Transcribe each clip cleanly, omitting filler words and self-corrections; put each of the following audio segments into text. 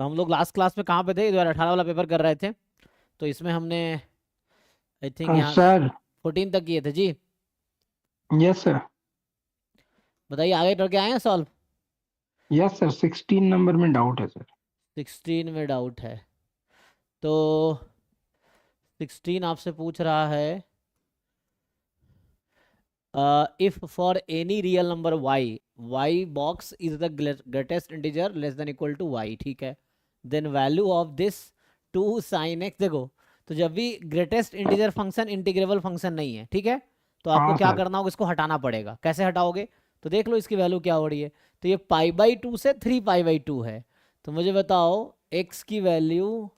तो हम लोग लास्ट क्लास में कहाँ पे थे, 2018 वाला पेपर कर रहे थे। तो इसमें हमने आई थिंक यहाँ सर 14 तक किए थे जी। Yes sir. बताइए आगे करके आए हैं सॉल्व। यस सर 16 नंबर में डाउट है सर। 16 में डाउट है तो 16 आपसे पूछ रहा है if for any real number y box is the greatest integer less than equal to y, ठीक है। Then value of this 2 sine x, देखो तो जब भी greatest integer function integrable function नहीं है, ठीक है, तो आपको हाँ क्या सर। करना होगा, इसको हटाना पड़ेगा। कैसे हटाओगे, तो देख लो इसकी वैल्यू क्या हो रही है। तो ये π/2 से 3π/2 है। तो मुझे बताओ x की वैल्यू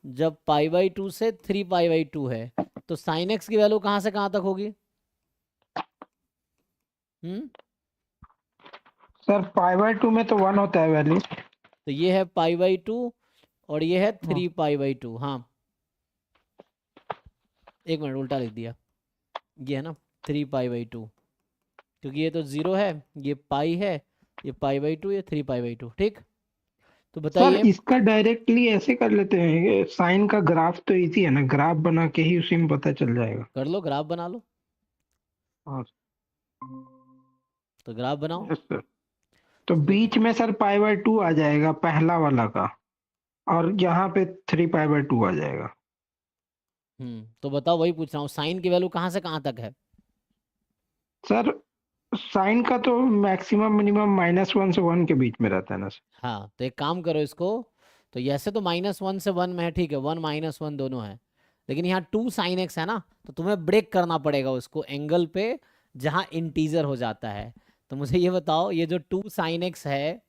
जब π/2 से 3π/2 है तो साइन x की वैल्यू कहाँ से कहाँ तक होगी। हम्म। सर π/2 में तो 1 होता है वैल्यू। तो ये है π/2 और ये है 3π/2। हाँ, एक मिनट उल्टा लिख दिया। ये है ना 3π/2, क्योंकि ये तो जीरो है, ये पाई है, ये π/2, ये 3π/2, ठीक। तो सर बताइए। इसका डायरेक्टली ऐसे कर लेते हैं, साइन का ग्राफ तो इजी है ना, ग्राफ बना के ही उसी में पता चल जाएगा। कर लो, ग्राफ बना लो। हाँ। तो ग्राफ बनाओ। Yes sir. तो तो देखो। बीच में सर π/2 आ जाएगा पहला वाला का, और यहाँ पे 3π/2 आ जाएगा। तो बताओ, वही पूछ रहा हूँ, साइन की वैल्यू कहाँ से कहाँ तक है। सर साइन का तो मैक्सिमम मिनिमम -1 से 1 के बीच में रहता है ना सर। हाँ, तो एक काम करो इसको। तो ऐसे तो -1 से 1 में है, ठीक है, 1 - 1 दोनों है। लेकिन यहाँ 2 साइन एक्स है ना, तो तुम्हें ब्रेक करना पड़ेगा उसको एंगल पे जहाँ इंटीजर हो जाता है। तो मुझे ये बताओ, ये जो 2 साइन एक्स है,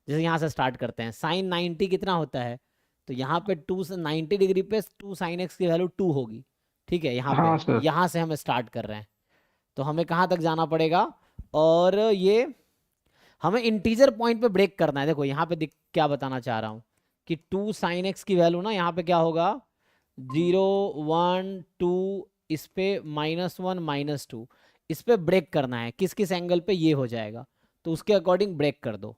जैसे यहाँ से स्टार्ट करते हैं, साइन 90 कितना होता है। तो यहाँ पे 2 से 90 डिग्री पे 2 साइन एक्स की वैल्यू 2 होगी, ठीक है। यहाँ हाँ पे सर। यहाँ से हम स्टार्ट कर रहे हैं, तो हमें कहाँ तक जाना पड़ेगा। और ये हमें इंटीजर पॉइंट पे ब्रेक करना है। देखो यहाँ पे क्या बताना चाह रहा हूँ कि 2 साइन एक्स की वैल्यू ना यहाँ पे क्या होगा, 0 1 2, इस पे -1 -2, इस पे ब्रेक करना है, किस किस एंगल पे ये हो जाएगा, तो उसके अकॉर्डिंग ब्रेक कर दो,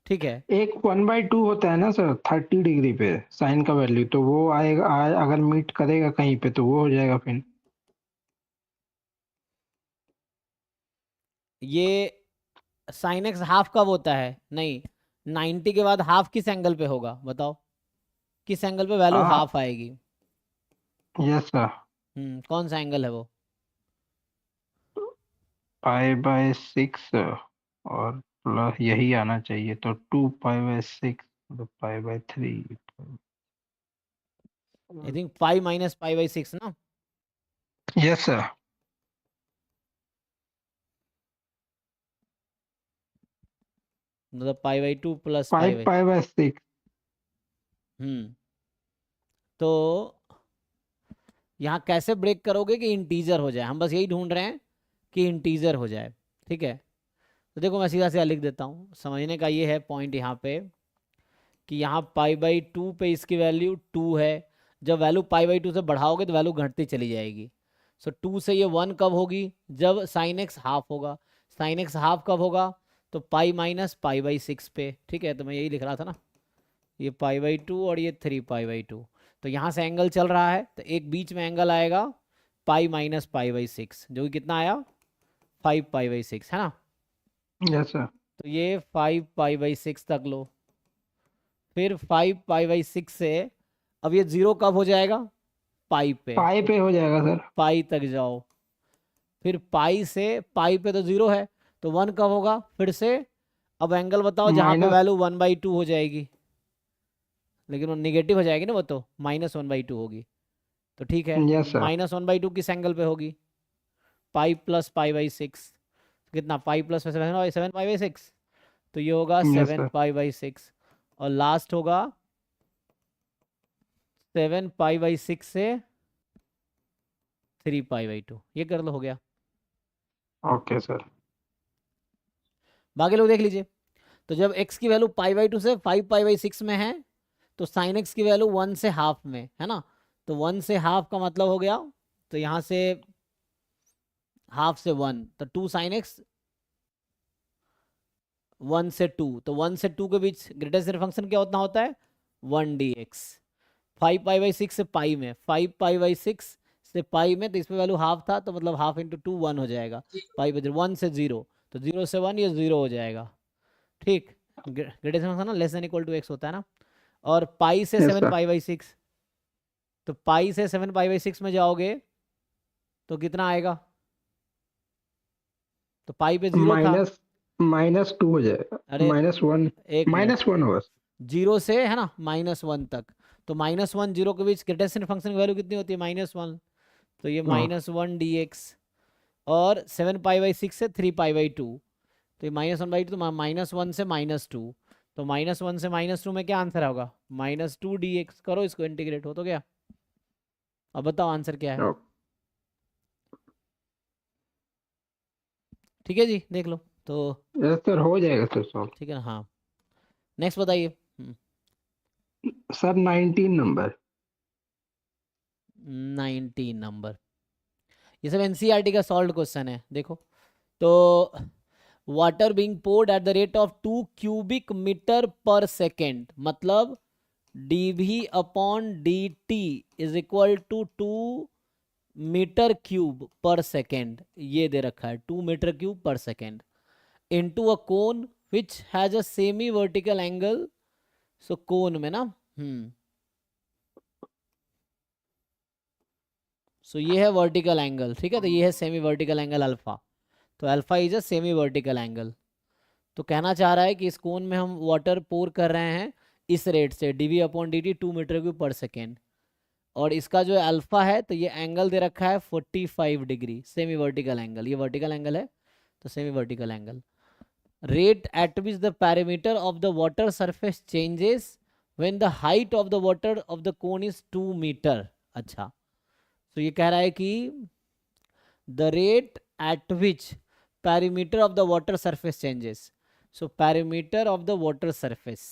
ठीक है। एक 1/2 होता है ना सर 30 डिग्री पे साइन का वैल्यू, तो वो आएगा अगर मीट करेगा कहीं पे तो वो हो जाएगा फिर। ये साइन एक्स हाफ कब होता है, नहीं, 90 के बाद हाफ किस एंगल पे होगा बताओ, किस एंगल पे वैल्यू हाँ। हाफ आएगी। Yes sir. कौन सा एंगल है वो। π/6 और प्लस यही आना चाहिए, तो 2π/6 तो π/3। आई थिंक π - π/6 ना। Yes sir. मतलब π/2 प्लस फाइव पाई। π/6। हम्म तो यहाँ कैसे ब्रेक करोगे कि इंटीजर हो जाए, हम बस यही ढूंढ रहे हैं कि इंटीजर हो जाए, ठीक है। तो देखो मैं सीधा सीधा लिख देता हूँ, समझने का ये है पॉइंट यहाँ पे कि यहाँ π/2 पे इसकी वैल्यू 2 है। जब वैल्यू π/2 से बढ़ाओगे तो वैल्यू घटती चली जाएगी। सो 2 से ये 1 कब होगी, जब साइन एक्स हाफ होगा। साइन एक्स हाफ कब होगा, तो π - π/6 पे, ठीक है। तो मैं यही लिख रहा था ना, ये π/2 और ये 3π/2। तो यहाँ से एंगल चल रहा है, तो एक बीच में एंगल आएगा π - π/6, जो कि कितना आया, 5π/6 है ना। Yes sir. तो ये 5π/6 तक लो। फिर 5π/6 से अब ये जीरो कब हो जाएगा, पाई पे, पाई तो पे हो जाएगा सर। पाई तक जाओ। फिर पाई से पाई पे तो जीरो है, तो 1 कब होगा फिर से। अब एंगल बताओ जहाँ पे माइनस। वैल्यू 1/2 हो जाएगी, लेकिन वो निगेटिव हो जाएगी ना, वो तो -1/2 होगी। तो ठीक है, यस सर। -1/2 किस एंगल पे होगी, π + π/6। कितना, पाई प्लस 7π/6, तो ये होगा yes seven sir. Pi by six और लास्ट होगा 7π/6 से 3π/2। ये कर लो, हो गया। Okay sir. बाकी लोग देख लीजिए। तो जब x की वैल्यू π/2 से 5π/6 में है, तो साइन x की वैल्यू 1 से हाफ में है ना। तो 1 से हाफ का मतलब हो गया, तो यहाँ से हाफ से 1, तो 2 साइन x 1 से 2, तो 1 से 2 के बीच ग्रेटेस्ट फंक्शन क्या होता है 1 dx। 5 पाई/6 से पाई में, 5 पाई/6 से पाई में, तो इसमें वैल्यू हाफ था, तो मतलब हाफ इंटू 2 1 हो जाएगा। पाई बज 1 से 0, तो 0 से 1 ये 0 हो जाएगा। ठीक, ग्रेटेस्ट फंक्शन ना less than equal to x होता है ना। और पाई से यस 7 सर। पाई/6, तो पाई से 7 पाई/6 में जाओगे तो कितना आएगा, तो पाई पे 0 था। -2 हो जाएगा, अरे -1, एक मिनट, -1 होगा। 0 से है ना -1 तक, तो -1 0 के बीच ग्रेटेस्ट फंक्शन की वैल्यू कितनी होती है -1, तो ये हाँ, -1 dx। और 7 पाई/6 से 3 पाई/2, तो ये -1/2, तो -1 से -2, तो -1 से -2 में क्या आंसर होगा -2 dx। करो इसको इंटीग्रेट, हो तो गया। अब बताओ आंसर क्या है। ओ, ठीक है जी, देख लो तो। यस सर, हो जाएगा सर सॉल्व। ठीक है ना, हाँ। नेक्स्ट बताइए। 19 नंबर। 19 नंबर, ये सब एनसीईआरटी का सॉल्व क्वेश्चन है, देखो तो। Water being poured at the rate of 2 cubic metre per second, मतलब dV/dt is equal to 2 metre cube per second, ये दे रखा है 2 metre cube per second, into a cone which has a semi vertical angle. So cone में ना, सो ये है vertical angle, ठीक है, तो ये है सेमी वर्टिकल एंगल अल्फा, तो alpha is a semi vertical angle. तो कहना चाह रहा है कि इस कोन में हम वाटर पोर कर रहे हैं इस रेट से, dV/dt 2 metre cube per second, और इसका जो अल्फा है, तो ये एंगल दे रखा है 45 डिग्री, सेमी वर्टिकल एंगल, ये वर्टिकल एंगल है, तो semi vertical angle. Rate at which the parameter of the water surface changes when the height of the water of the cone is 2 metre. अच्छा, तो ये कह रहा है कि the rate at which perimeter of the water surface changes, so perimeter of the water surface,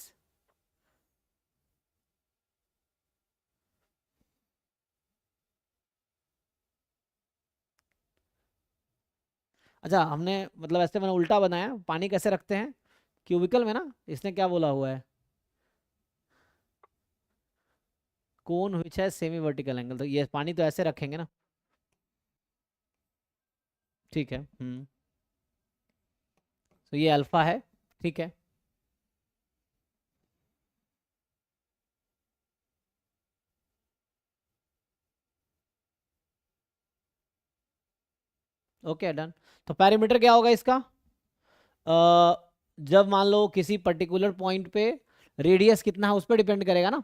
अच्छा हमने मतलब ऐसे मैंने उल्टा बनाया, पानी कैसे रखते हैं क्यूबिकल में ना, इसने क्या बोला हुआ है कोन विच है सेमी वर्टिकल एंगल, तो ये पानी तो ऐसे रखेंगे ना। ठीक है, तो ये अल्फा है, ठीक है। Okay done. तो पैरामीटर क्या होगा इसका, जब मान लो किसी पर्टिकुलर पॉइंट पे रेडियस कितना है उस पर डिपेंड करेगा ना,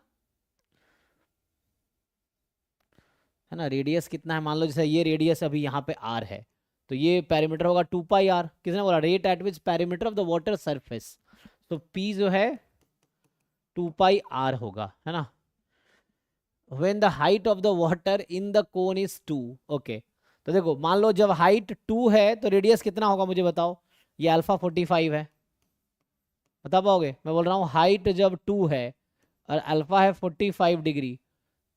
है ना, रेडियस कितना है, मान लो जैसे ये रेडियस अभी यहाँ पे r है, तो ये पैरामीटर होगा 2 πr। किसने बोला, rate at which parameter of the water surface, तो p जो है 2 πr होगा, है ना। When the height of the water in the cone is 2, okay. तो देखो मान लो जब हाइट 2 है तो रेडियस कितना होगा मुझे बताओ, ये अल्फा 45 है, बता पाओगे, मैं बोल रहा हूँ हाइट जब 2 है और अल्फा है 45 डिग्री,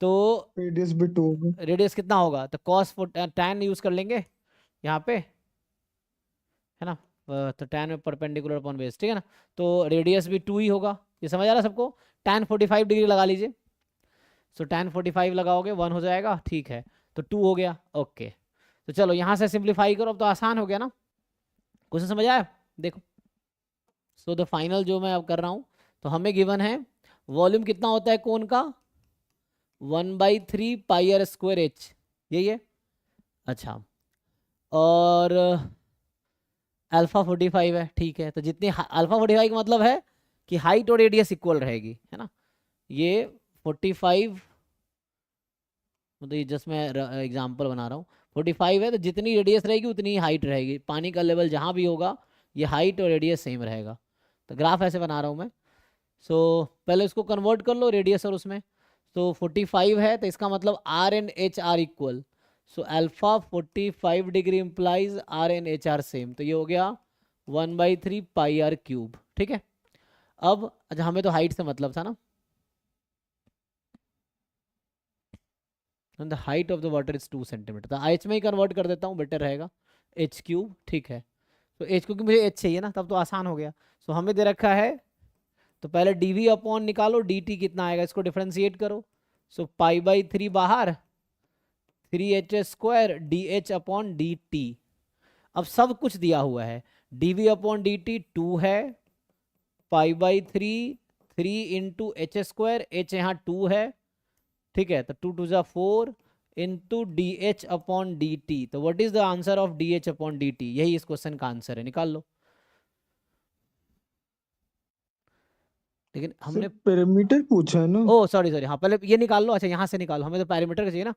तो रेडियस भी 2 होगा। रेडियस कितना होगा, तो कॉस tan यूज कर लेंगे यहाँ पे, है ना। तो tan में परपेंडिकुलर अपॉन बेस, ठीक है ना, तो रेडियस भी 2 ही होगा, ये समझ आ रहा है सबको। tan 45 डिग्री लगा लीजिए, सो tan 45 लगाओगे 1 हो जाएगा, ठीक है, तो 2 हो गया, ओके। तो चलो यहाँ से सिंप्लीफाई करो, अब तो आसान हो गया ना, कुछ समझ आया, देखो। सो द फाइनल जो मैं अब कर रहा हूँ, तो हमें गिवन है वॉल्यूम कितना होता है कोन का 1/3 πr²h, यही है। अच्छा, और अल्फा 45 है, ठीक है, तो जितनी अल्फा 45 का मतलब है कि हाइट और रेडियस इक्वल रहेगी, है ना। ये 45, मतलब ये जस्ट मैं एग्जांपल बना रहा हूँ, 45 है, तो जितनी रेडियस रहेगी उतनी ही हाइट रहेगी, पानी का लेवल जहाँ भी होगा ये हाइट और रेडियस सेम रहेगा। तो ग्राफ ऐसे बना रहा हूँ मैं। सो पहले उसको कन्वर्ट कर लो रेडियस और उसमें, तो 45 है, तो इसका मतलब r and h are equal, so alpha 45 degree implies r and h are same, तो ये हो गया 1/3 πr³, ठीक है। अब अच्छा हमें तो हाइट से मतलब था ना, the height of the water is 2 centimetre, तो एच में ही कन्वर्ट कर देता हूँ, बेटर रहेगा, h3, ठीक है। तो एच, क्योंकि मुझे एच चाहिए ना, तब तो आसान हो गया। सो हमें दे रखा है, तो पहले डी वी अपॉन निकालो, डी टी कितना आएगा, इसको डिफ्रेंशिएट करो। सो पाई बाई 3 बाहर, 3h² d H upon D t. अब सब कुछ दिया हुआ है, d v upon D t 2 है, पाई बाई 3, 3 × h², h यहाँ 2 है, ठीक है, तो 2 2 जा 4 into D H upon D T. तो what is the answer of D H upon D T, यही इस क्वेश्चन का आंसर है, निकाल लो। लेकिन सर हमने, पैरामीटर पूछा है ना। ओ सॉरी सॉरी, हाँ पहले ये निकाल लो, अच्छा यहाँ से निकालो, हमें तो पैरामीटर का चाहिए ना।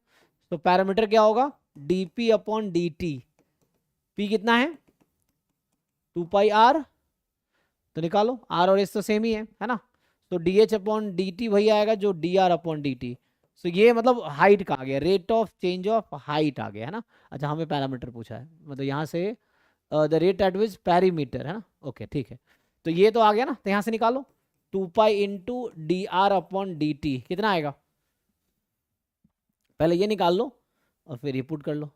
तो पैरामीटर क्या होगा, D P upon D T, P कितना है 2 पाई आर, तो निकालो, आर और एस तो सेम ही है ना। तो D H upon D T वही आएगा जो D R upon D T. So ये मतलब हाइट का आ गया, rate of change of height आ गया है ना। अच्छा हमें पैरामीटर पूछा है, मतलब यहाँ से the rate at which perimeter है ना, ओके ठीक है। तो ये तो आ गया ना, तो यहाँ से निकालो 2 pi into D R upon D T कितना आएगा, पहले ये निकाल लो और फिर ये पुट कर लो।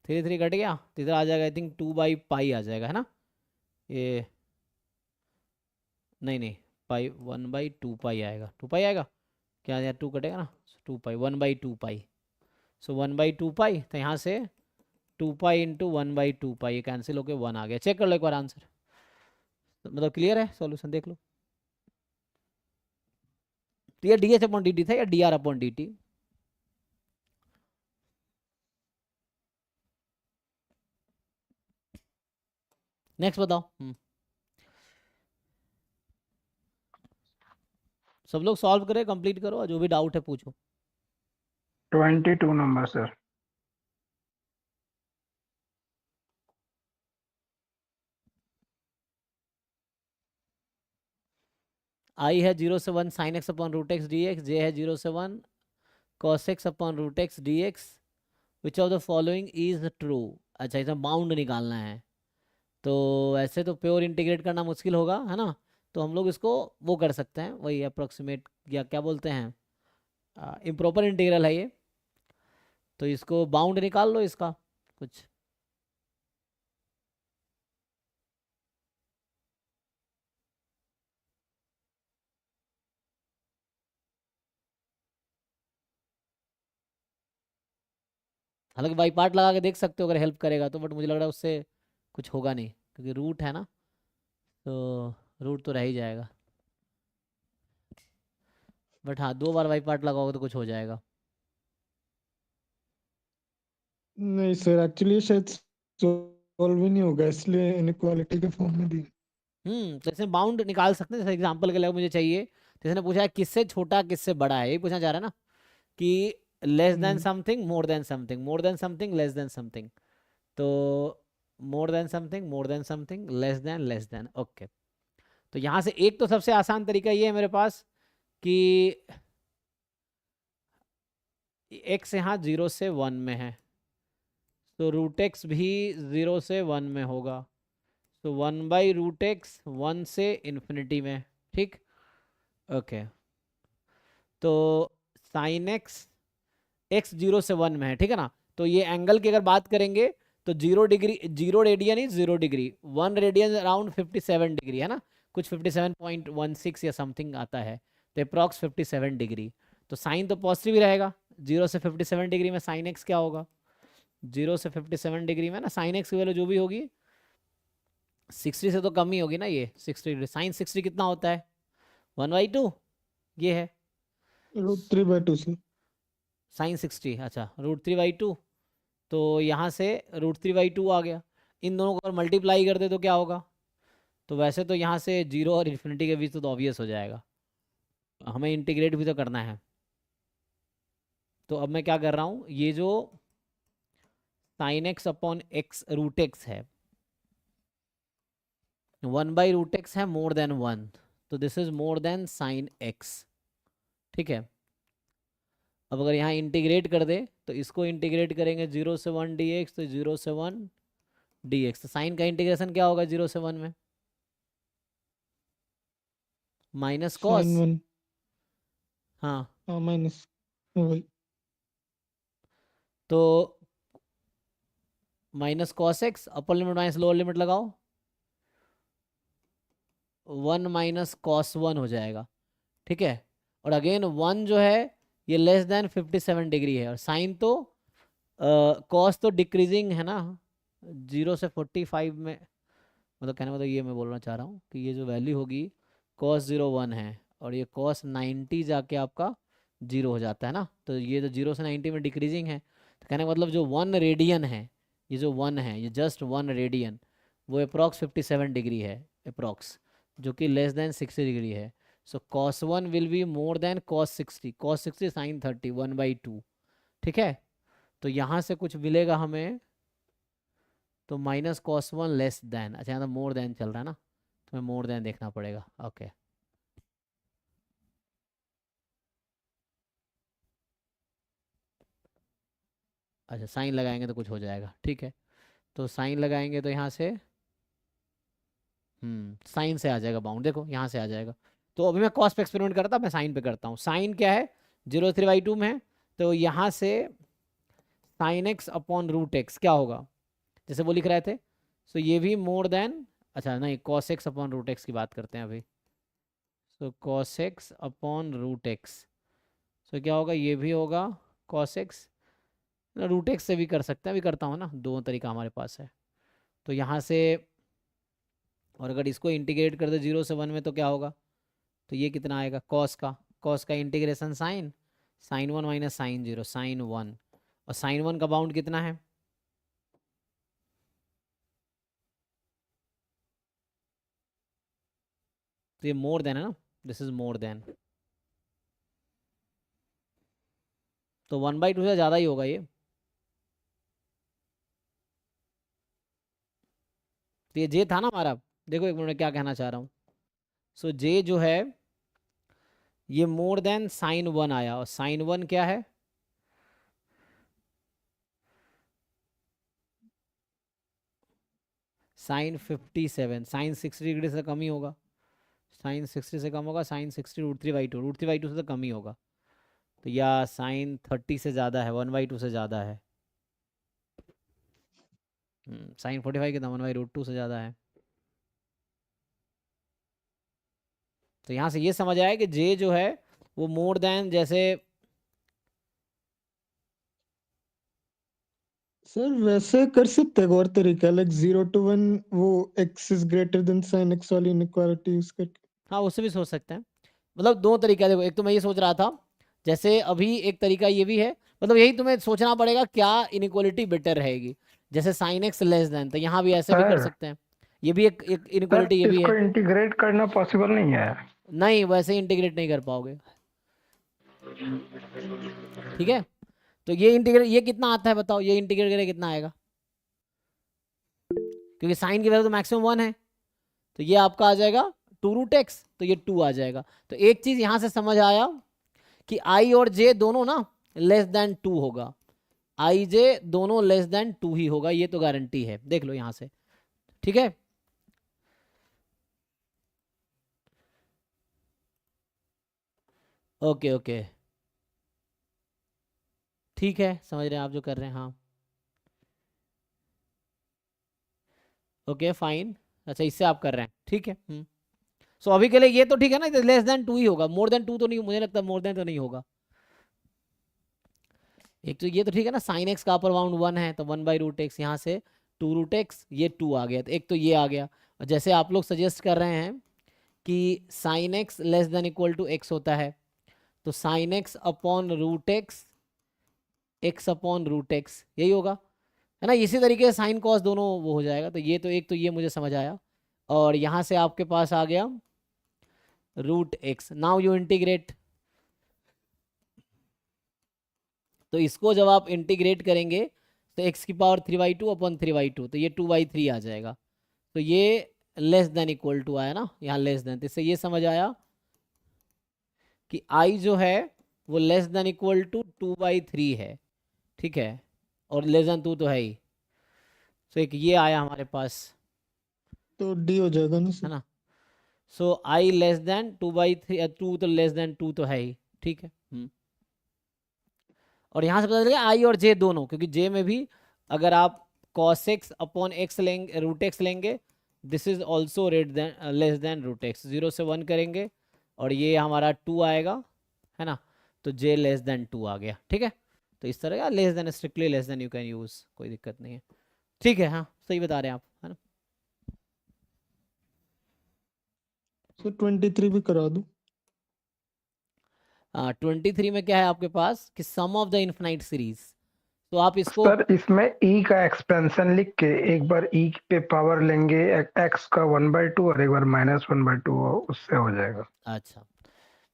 धीरे धीरे घट गया, तो इधर आ जाएगा आई थिंक 2 बाई पाई आ जाएगा है ना, ये नहीं नहीं, पाई 1/2 पाई आएगा, 2 पाई आएगा क्या यार, 2 कटेगा ना, 2 पाई 1/2 पाई। सो 1/2 पाई, तो यहाँ से 2 पाई इंटू 1/2 पाई, ये कैंसिल होके 1 आ गया। चेक कर लो एक बार आंसर, मतलब क्लियर है, सॉल्यूशन देख लो। तो ये D H upon D T था या D R upon D T, next बताओ। सब लोग सॉल्व करें, कंप्लीट करो, और जो भी डाउट है पूछो। 22 नंबर सर। आई है 0 से 1 sine x upon root x d x, J है 0 से 1 cos x upon root x d x, which of the following is true. अच्छा इसमें बाउंड निकालना है, तो ऐसे तो प्योर इंटीग्रेट करना मुश्किल होगा है ना, तो हम लोग इसको वो कर सकते हैं, वही अप्रोक्सीमेट या क्या बोलते हैं, इम्प्रॉपर इंटीग्रल है ये, तो इसको बाउंड निकाल लो इसका कुछ। हालांकि बाई पार्ट लगा के देख सकते हो अगर हेल्प करेगा तो, बट मुझे लग रहा है उससे कुछ होगा नहीं, क्योंकि रूट है ना, तो रूट तो रह ही जाएगा। बट हाँ 2 बार बाई पार्ट लगाओगे तो कुछ हो जाएगा। नहीं सर, एक्चुअली शायद सॉल्व ही नहीं होगा, इसलिए इनइक्वालिटी के फॉर्म में दी। तो इसमें बाउंड निकाल सकते हैं, जैसे एग्जांपल के लिए मुझे चाहिए, तो इसने पूछा है किससे छोटा किससे बड़ा है, यही पूछना चाह रहा है ना, कि less than something, more than something, more than something, less than something. तो more than something, more than something, less than, okay. तो यहाँ से एक तो सबसे आसान तरीका ये है मेरे पास कि x यहाँ 0 से 1 में है, तो रूट एक्स भी 0 से 1 में होगा, तो 1/√x 1 से इन्फिनिटी में, ठीक, ओके। तो साइन x 0 से 1 में है, ठीक है ना, तो ये एंगल की अगर बात करेंगे तो 0 degree, 0 radian is 0 degree, 1 radian around 57 degree है ना, कुछ 57.16 या समथिंग आता है, तो अप्रॉक्स 57 डिग्री। तो साइन तो पॉजिटिव ही रहेगा, 0 से 57 डिग्री में साइन एक्स क्या होगा, 0 से 57 डिग्री में ना साइन एक्स की वैल्यू जो भी होगी 60 से तो कम ही होगी ना, ये 60 डिग्री, साइन 60 कितना होता है 1/2, ये है √3/2 से। साइन 60, अच्छा √3/2, तो यहाँ से √3/2 आ गया, इन दोनों को अगर मल्टीप्लाई कर दे तो क्या होगा, तो वैसे तो यहाँ से 0 और इन्फिनिटी के बीच तो ऑब्वियस हो जाएगा, हमें इंटीग्रेट भी तो करना है। तो अब मैं क्या कर रहा हूँ, ये जो sine x upon x root x है, 1/√x है मोर देन 1, तो this is more than sine x, ठीक है। अब अगर यहाँ इंटीग्रेट कर दे तो इसको इंटीग्रेट करेंगे 0 से 1 dx, तो 0 से 1 dx, तो साइन का इंटीग्रेशन क्या होगा 0 से 1 में, माइनस कॉस, sin 1। हाँ हाँ माइनस वही। तो minus cos x, upper limit minus lower limit लगाओ, 1 माइनस कॉस 1 हो जाएगा, ठीक है। और अगेन 1 जो है ये लेस देन 57 डिग्री है, और साइन तो कॉस तो डिक्रीजिंग है ना, 0 से 45 में, मतलब कहने मतलब ये मैं बोलना चाह रहा हूँ कि ये जो वैल्यू होगी कॉस 0 1 है, और ये कॉस 90 जाके आपका 0 हो जाता है ना, तो ये जो 0 से 90 में डिक्रीजिंग है, तो कहने का मतलब जो 1 रेडियन है, ये जो 1 है, ये जस्ट 1 रेडियन, वो अप्रॉक्स 57 डिग्री है अप्रॉक्स, जो कि लेस देन 60 डिग्री है। So cos 1 will be more than cos 60, cos 60 sine 30 1/2, ठीक है। तो यहाँ से कुछ मिलेगा हमें, तो माइनस कॉस 1 लेस देन, अच्छा यहाँ तो मोर देन चल रहा है ना, तो हमें मोर देन देखना पड़ेगा, ओके। अच्छा साइन लगाएंगे तो कुछ हो जाएगा, ठीक है। तो साइन लगाएंगे तो यहाँ से साइन से आ जाएगा बाउंड, देखो यहाँ से आ जाएगा। तो अभी मैं कॉस पे एक्सपेरिमेंट करता, मैं साइन पे करता हूँ। साइन क्या है, 0 3/2 में है, तो यहाँ से sine x upon root x क्या होगा, जैसे वो लिख रहे थे, सो ये भी मोर देन, अच्छा नहीं, cos x upon root x की बात करते हैं अभी। So cos x upon root x, so क्या होगा, ये भी होगा कॉस एक्स, रूट एक्स से भी कर सकते हैं, अभी करता हूँ ना, दो तरीका हमारे पास है। तो यहाँ से, और अगर इसको इंटीग्रेट कर दे 0 से 1 में तो क्या होगा, तो ये कितना आएगा कॉस का integration sine, sine 1 minus sine 0, sine 1, और साइन 1 का बाउंड कितना है, तो ये मोर देन है ना, दिस इज मोर देन, तो 1/2 से ज़्यादा ही होगा ये। तो ये जे था ना हमारा, देखो एक मिनट क्या कहना चाह रहा हूँ। सो जे जो है ये मोर देन साइन 1 आया, और साइन 1 क्या है, साइन 57, साइन 60 डिग्री से कम ही होगा, साइन 60 से कम होगा, साइन 60 √3/2, √3/2 से तो कम ही होगा, तो या साइन 30 से ज़्यादा है, 1/2 से ज़्यादा है, साइन 45 कितना 1/√2 से ज़्यादा है। तो यहाँ से ये समझ आया कि जे जो है वो मोर देन, जैसे सर वैसे कर सकते हैं एक और तरीका, लाइक 0 to 1 वो x is greater than sin x वाली इनइक्वालिटी यूज करके। हाँ उससे भी सोच सकते हैं, मतलब दो तरीका देखो, एक तो मैं ये सोच रहा था, जैसे अभी एक तरीका ये भी है, मतलब यही तुम्हें सोचना पड़ेगा क्या इनइक्वालिटी बेटर रहेगी, जैसे साइन एक्स लेस देन, तो यहाँ भी ऐसे भी कर सर सकते हैं, ये भी एक सर इनइक्वालिटी ये भी इसको है। इंटीग्रेट करना पॉसिबल नहीं है। नहीं वैसे इंटीग्रेट नहीं कर पाओगे, ठीक है। तो ये इंटीग्रेट, ये कितना आता है बताओ, ये इंटीग्रेट करें कितना आएगा, क्योंकि साइन की वैल्यू तो मैक्सिमम 1 है, तो ये आपका आ जाएगा 2 √x, तो ये 2 आ जाएगा। तो एक चीज यहां से समझ आया कि आई और जे दोनों ना लेस देन 2 होगा, आई जे दोनों लेस देन 2 ही होगा, ये तो गारंटी है, देख लो यहां से, ठीक है। ओके ओके, ठीक है, समझ रहे हैं आप जो कर रहे हैं, हाँ ओके फाइन, अच्छा इससे आप कर रहे हैं, ठीक है। सो अभी के लिए ये तो ठीक है ना, लेस देन 2 ही होगा, मोर देन 2 तो नहीं, मुझे लगता मोर देन तो नहीं होगा। एक तो ये तो ठीक है ना, साइन एक्स का अपर बाउंड 1 है, तो 1/√x, यहाँ से 2 √x, ये 2 आ गया, तो एक तो ये आ गया। और जैसे आप लोग सजेस्ट कर रहे हैं कि sine x less than equal to x होता है, तो sine x upon √x, x upon √x, यही होगा, है ना। इसी तरीके से साइन कॉस दोनों वो हो जाएगा, तो ये तो एक तो ये मुझे समझ आया, और यहाँ से आपके पास आ गया √x। नाउ यू इंटीग्रेट, तो इसको जब आप इंटीग्रेट करेंगे तो x की पावर 3/2 अपॉन 3/2, तो ये 2/3 आ जाएगा, तो ये लेस देन इक्वल टू आया ना, यहाँ लेस देन, तो इससे ये समझ आया कि i जो है वो लेस देन इक्वल टू 2/3 है, ठीक है, और लेस देन 2 तो है ही, तो एक ये आया हमारे पास, तो डी हो जाएगा ना है सर। ना। सो i लेस देन 2/3, 2 तो लेस देन 2 तो है ही, ठीक है। और यहाँ से पता चलेगा आई और जे दोनों, क्योंकि जे में भी अगर आप cos x अपॉन x लेंगे, रूट x लेंगे, this is also less than root x, 0 से 1 करेंगे और ये हमारा 2 आएगा, है ना, तो j लेस देन 2 आ गया, ठीक है। तो इस तरह का less than, strictly less than you can use, कोई दिक्कत नहीं है, ठीक है। हाँ सही बता रहे हैं आप, है ना। सर 23 भी करा दूं? 23 में क्या है आपके पास कि सम ऑफ द इनफिनाइट सीरीज, तो आप इसको सर इसमें ई का एक्सपेंशन लिख के एक बार ई पे पावर लेंगे एक्स का 1/2 और एक बार -1/2, उससे हो जाएगा। अच्छा,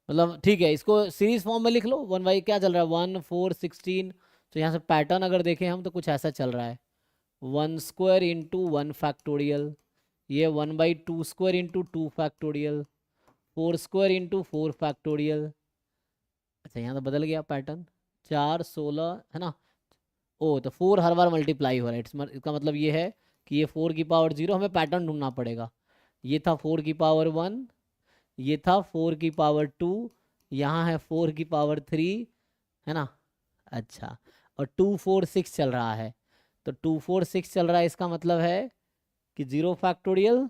मतलब ठीक है, इसको सीरीज फॉर्म में लिख लो। 1 बाई क्या चल रहा है, 1 4 16, तो यहाँ से पैटर्न अगर देखें हम तो कुछ ऐसा चल रहा है, 1 स्क्वायर इंटू 1 फैक्टोरियल, ये 1/2 square into 2 factorial, 4 square into 4 factorial. अच्छा यहाँ तो बदल गया पैटर्न, 4 16, है ना। ओ तो 4 हर बार मल्टीप्लाई हो रहा है, इसका मतलब ये है कि ये 4 की पावर 0, हमें पैटर्न ढूंढना पड़ेगा। ये था 4 की पावर 1, ये था 4 की पावर 2, यहाँ है 4 की पावर 3, है ना। अच्छा, और 2 4 6 चल रहा है, तो 2 4 6 चल रहा है, इसका मतलब है कि 0 factorial,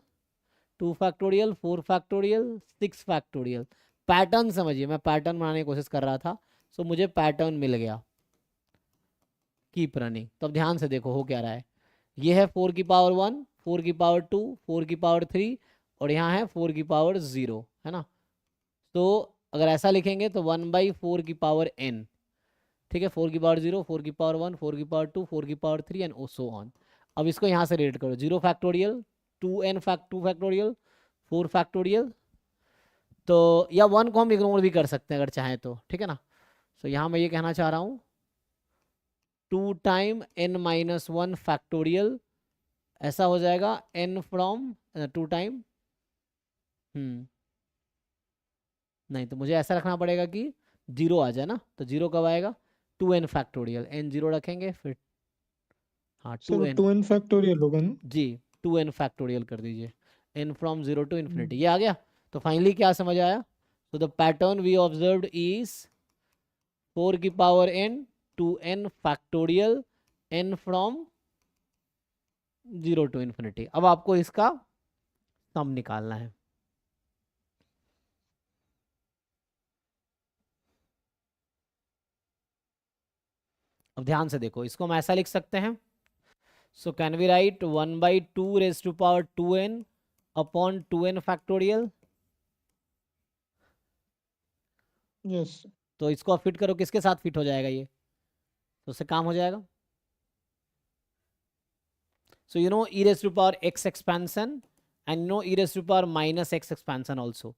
2 factorial, 4 factorial, 6 factorial. Pattern समझिए, मैं पैटर्न बनाने की कोशिश कर रहा था, सो मुझे पैटर्न मिल गया। कीप रनिंग, तो अब ध्यान से देखो हो क्या रहा है, ये है 4 की पावर 1, 4 की पावर 2, 4 की पावर 3, और यहाँ है 4 की पावर 0, है ना। तो अगर ऐसा लिखेंगे तो 1/4 की पावर n, ठीक है, 4 की पावर 0, 4 की पावर 1, 4 की पावर 2, 4 की पावर 3 एंड सो ऑन। अब इसको यहाँ से रेट करो, 0 फैक्टोरियल, 2 फैक्टोरियल, 4 फैक्टोरियल, तो या 1 को हम इग्नोर भी कर सकते हैं अगर चाहें तो, ठीक है ना। तो यहाँ मैं ये कहना चाह रहा हूँ 2 टाइम n-1 फैक्टोरियल, ऐसा हो जाएगा n फ्रॉम 2 टाइम, नहीं तो मुझे ऐसा रखना पड़ेगा कि 0 आ जाए ना, तो 0 कब आएगा, 2n फैक्टोरियल, n 0 रखेंगे फिर, हाँ सर 2n, 2n फैक्टोरियल होगा ना? जी 2n फैक्टोरियल कर दीजिए, n फ्रॉम 0 टू इन्फिनिटी, ये आ गया। तो फाइनली क्या समझ आया, तो the pattern we observed is 4 की power n, 2n factorial, n from 0 to infinity. अब आपको इसका सम निकालना है। अब ध्यान से देखो, इसको हम ऐसा लिख सकते हैं, so can we write 1/2 raise to power 2n upon 2n factorial. Yes. तो इसको आप फिट करो, किसके साथ फिट हो जाएगा ये, तो उससे काम हो जाएगा। So you know e raise to power x expansion and know e raise to power -x expansion also,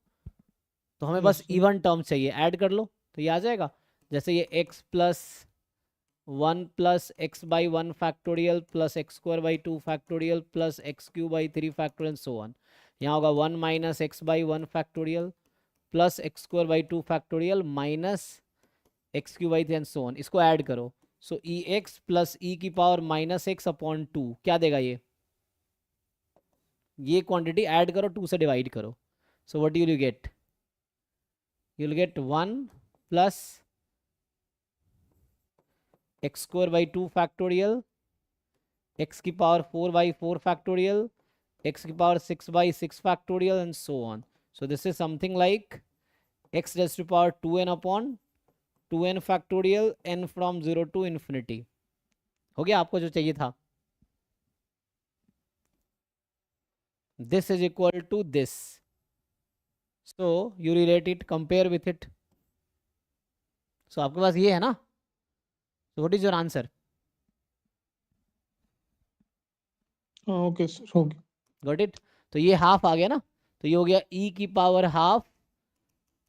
तो हमें बस Yes, sir. इवन टर्म चाहिए, ऐड कर लो तो ये आ जाएगा। जैसे ये x plus 1 plus x by 1 factorial plus x square by 2 factorial plus x cube by 3 factorial so on. यहाँ होगा 1 minus x by 1 factorial plus x square by 2 factorial minus x cube by 3 and so on. इसको add करो, सो ई x plus ई की power -x upon 2 क्या देगा ये quantity add करो, 2 से डिवाइड करो, so what you get, you will gate 1 plus x square by 2 factorial, x की पावर 4/4 फैक्टोरियल, x की power 6/6 factorial and so on. So this is something like x raised to power 2n upon 2n factorial n from 0 to infinity. हो गया आपको जो चाहिए था, this is equal to this, so you relate it, compare with it. So आपके पास ये है ना, so what is your answer? हाँ ओके सर, हो गया। Got it? तो ये हाफ आ गया ना, तो ये हो गया e की पावर हाफ,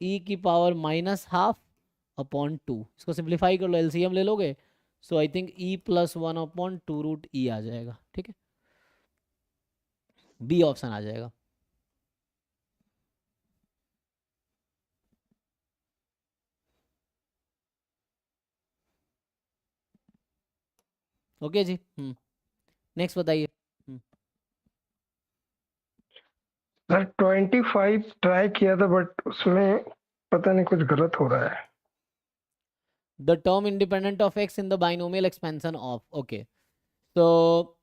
e की पावर -½ अपॉन 2। इसको सिंप्लीफाई कर लो, एलसीएम ले लोगे, so I think e plus 1 upon 2 root e आ जाएगा, ठीक है, बी ऑप्शन आ जाएगा। ओके जी, नेक्स्ट बताइए। सर 25 ट्राई किया था बट उसमें पता नहीं कुछ गलत हो रहा है। The term independent of x in the binomial expansion of, okay. तो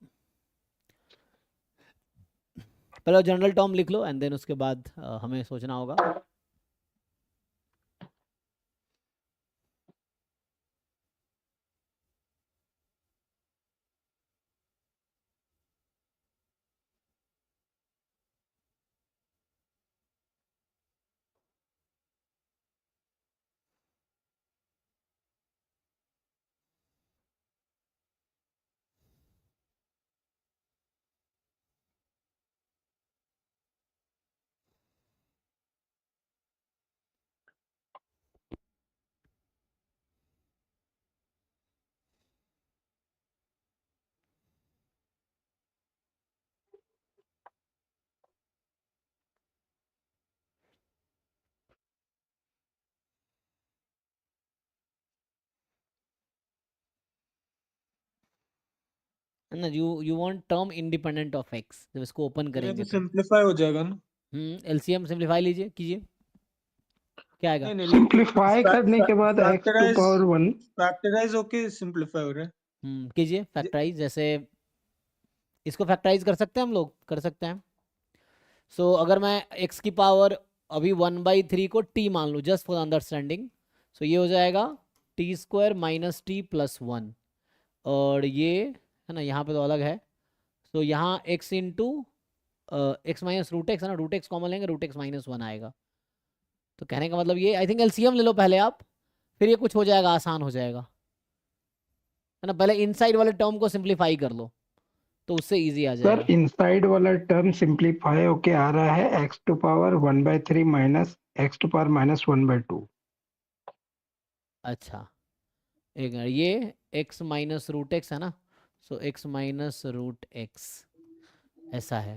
पहले जनरल टर्म लिख लो एंड देन उसके बाद हमें सोचना होगा। ना you want term independent of x, जब इसको ओपन ये करेंगे तो तो सिंपलीफाई हो जाएगा ना। एलसीएम सिंप्लीफाई लीजिए, कीजिए, क्या आएगा? नहीं नहीं, सिंप्लीफाई करने के बाद x to factorize power 1। Factorize होके सिंपलीफाई हो रहा कीजिए है। फैक्टराइज, जैसे इसको फैक्टराइज कर सकते हैं हम लोग, कर सकते हैं। सो अगर मैं x की पावर अभी 1/3 को t मान लूँ, जस्ट फॉर अंडरस्टैंडिंग, सो ये हो जाएगा T square minus T plus 1, और ये है ना, यहाँ पे तो अलग है। तो यहाँ x into x minus root x है ना, रूट एक्स कॉमन लेंगे, रूट एक्स माइनस 1 आएगा। तो कहने का मतलब ये, आई थिंक एलसीएम ले लो पहले आप, फिर ये कुछ हो जाएगा, आसान हो जाएगा, है ना। पहले इनसाइड वाले टर्म को सिंप्लीफाई कर लो तो उससे इजी आ सर जाएगा। इनसाइड वाला टर्म सिंप्लीफाई होके आ रहा है x to power 1/3 minus x to power minus 1/2। अच्छा, एक मिनट, ये x माइनस रूट एक्स है ना, सो x माइनस रूट एक्स ऐसा है।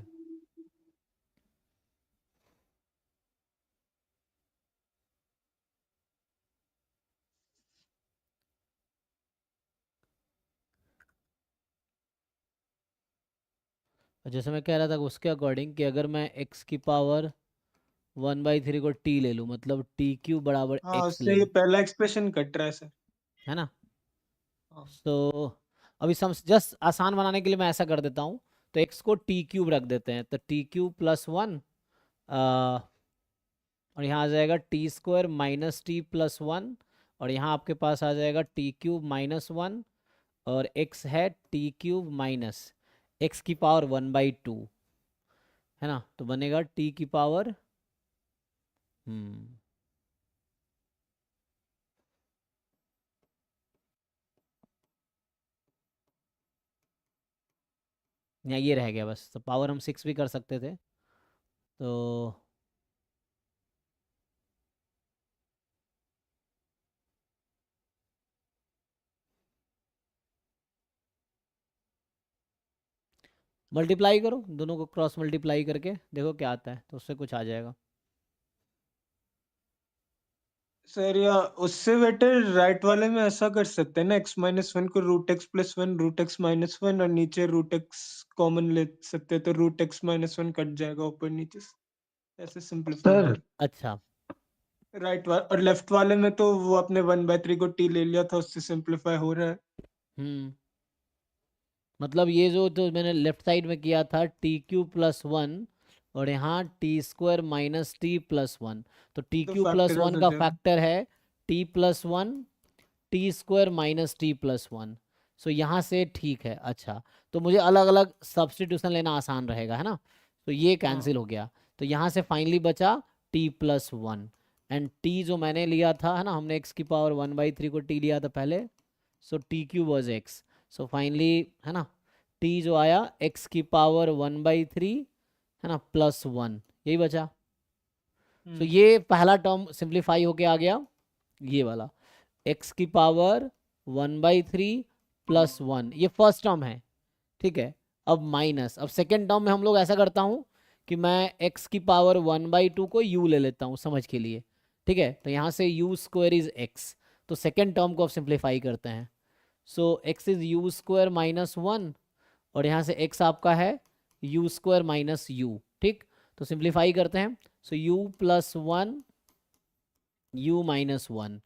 और जैसे मैं कह रहा था उसके अकॉर्डिंग कि अगर मैं x की पावर 1/3 को t ले लूँ, मतलब टी क्यू बराबर हाँ, x उससे ये ले, पहला एक्सप्रेशन कट रहा है सर। है ना। हाँ। सो अभी सम जस्ट आसान बनाने के लिए मैं ऐसा कर देता हूँ, तो x को टी क्यूब रख देते हैं, तो टी क्यूब प्लस 1, और यहाँ आ जाएगा T square minus T plus 1, और यहाँ आपके पास आ जाएगा टी क्यूब माइनस 1, और x है टी क्यूब माइनस एक्स की पावर 1/2, है ना। तो बनेगा t की पावर या ये रह गया बस, तो पावर हम 6 भी कर सकते थे, तो मल्टीप्लाई करो दोनों को, क्रॉस मल्टीप्लाई करके देखो क्या आता है, तो उससे कुछ आ जाएगा। सर या उससे बेटर राइट वाले में ऐसा कर सकते हैं ना, x-1 को root x plus 1 root x minus 1 और नीचे रूट एक्स कॉमन ले सकते हैं, तो रूट एक्स माइनस 1 कट जाएगा ऊपर नीचे से। ऐसे सिंपलीफाई सर कर अच्छा, और लेफ्ट वाले में तो वो अपने 1/3 को t ले लिया था, उससे सिंपलीफाई हो रहा है। मतलब ये जो तो मैंने लेफ्ट साइड में किया था टी क्यूब प्लस 1, और यहाँ T square minus T plus 1, तो टी तो क्यूब प्लस फैक्टराइज 1 हो का जाएगा। फैक्टर है T plus 1 T square minus T plus 1। सो यहाँ से ठीक है। अच्छा, तो मुझे अलग अलग सब्स्टिट्यूशन लेना आसान रहेगा, है ना। तो ये हाँ। कैंसिल हो गया, तो यहाँ से फाइनली बचा टी प्लस 1, एंड टी जो मैंने लिया था, है ना, हमने एक्स की पावर 1/3 को टी लिया था पहले, so T Q was x. So finally, है ना, टी जो आया एक्स की पावर 1/3, है ना, प्लस 1, यही बचा। सो ये पहला टर्म सिंप्लीफाई होके आ गया, ये वाला x की पावर 1/3 प्लस 1, ये फर्स्ट टर्म है, ठीक है। अब माइनस, अब सेकेंड टर्म में हम लोग ऐसा करता हूँ कि मैं x की पावर 1/2 को u ले लेता हूँ समझ के लिए, ठीक है। तो यहाँ से u स्क्वायर इज x, तो सेकेंड टर्म को अब सिंप्लीफाई करते हैं। सो x is u square minus 1, और यहाँ से x आपका है u स्क्वायर माइनस u, ठीक। तो सिंप्लीफाई करते हैं, सो u plus 1 u minus 1,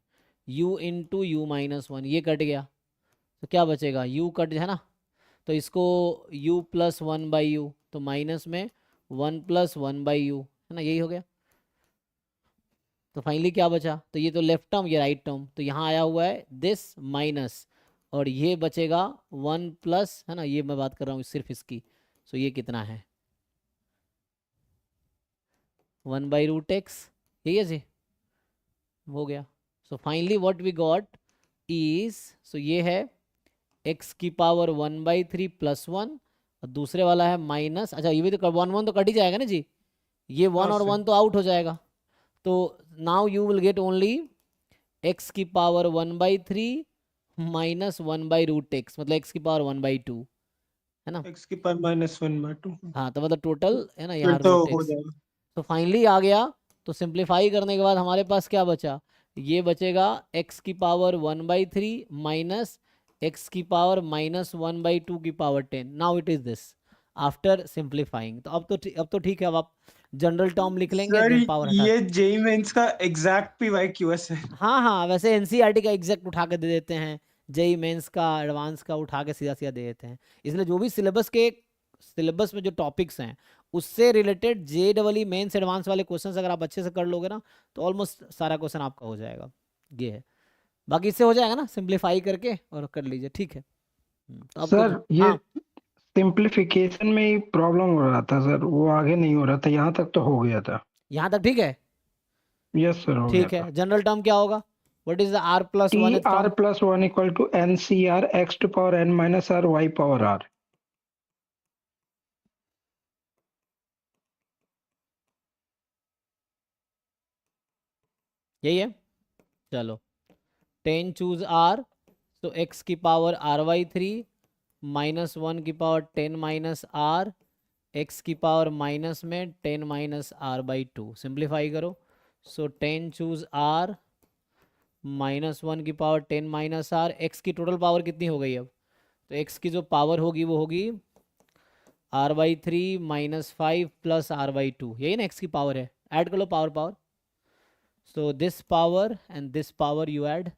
u into you minus one, ये कट गया तो क्या बचेगा, u कट है ना, तो इसको u plus one by you, तो माइनस में one plus one by you है ना, यही हो गया। तो फाइनली क्या बचा, तो ये तो लेफ्ट टर्म ये राइट टर्म, तो यहाँ आया हुआ है दिस माइनस, और ये बचेगा वन प्लस है ना, ये मैं बात कर रहा हूँ सिर्फ इसकी, सो ये कितना है वन बाई रूट एक्स, यही है जी, हो गया। So finally what we got is, so ये है x की power one by three plus one, और दूसरे वाला है माइनस, अच्छा ये भी तो वन वन तो कट ही जाएगा ना जी, ये वन हाँ और सर। वन तो आउट हो जाएगा, तो now you will get only x की power one by three minus one by root x, मतलब x की पावर वन बाई टू है ना, x की पावर -1/2। हाँ तो मतलब टोटल है ना फिर यहाँ तो रूट हो एक्स, जाएगा। तो फाइनली आ गया। तो सिंप्लीफाई करने के बाद हमारे पास क्या बचा, ये बचेगा x की power one by three minus x की power minus one by two की power 10, now it is this after simplifying. तो अब तो ठीक है, अब आप जनरल टर्म लिख लेंगे, सर देन पावर हटा, ये जेई मेंस का एग्जैक्ट PYQS है। हाँ हाँ वैसे एनसीईआरटी का एग्जैक्ट उठा के दे देते हैं, जेई मेंस का एडवांस का उठा के सीधा सीधा दे देते हैं, इसलिए जो भी सिलेबस में जो टॉपिक्स हैं उससे रिलेटेड JEE मेंस एडवांस वाले क्वेश्चंस अगर आप अच्छे से कर लोगे ना, तो ऑलमोस्ट सारा क्वेश्चन आपका हो जाएगा, ये है। बाकी इससे हो जाएगा ना सिंप्लीफाई करके और कर लीजिए, ठीक है। तो अब कुछ, सर ये हाँ सिंप्लीफिकेशन में ही प्रॉब्लम हो रहा था सर, वो आगे नहीं हो रहा था, यहाँ तक तो हो गया था। यहाँ तक ठीक है, यस सर, हो गया ठीक है। था। जनरल टर्म क्या होगा, what is the r plus t one r term, plus one equal to n c r x to power n minus r y power r. यही है, चलो 10 चूज r, तो x की power r by three minus one की power 10 minus r, x की power minus में 10 minus r by two, simplify करो, so 10 choose r minus one की पावर 10 माइनस आर, एक्स की टोटल पावर कितनी हो गई अब, तो एक्स की जो पावर होगी वो होगी r by three minus five plus r by two, यही ना एक्स की पावर है, ऐड कर लो power power, so this power and this power you add,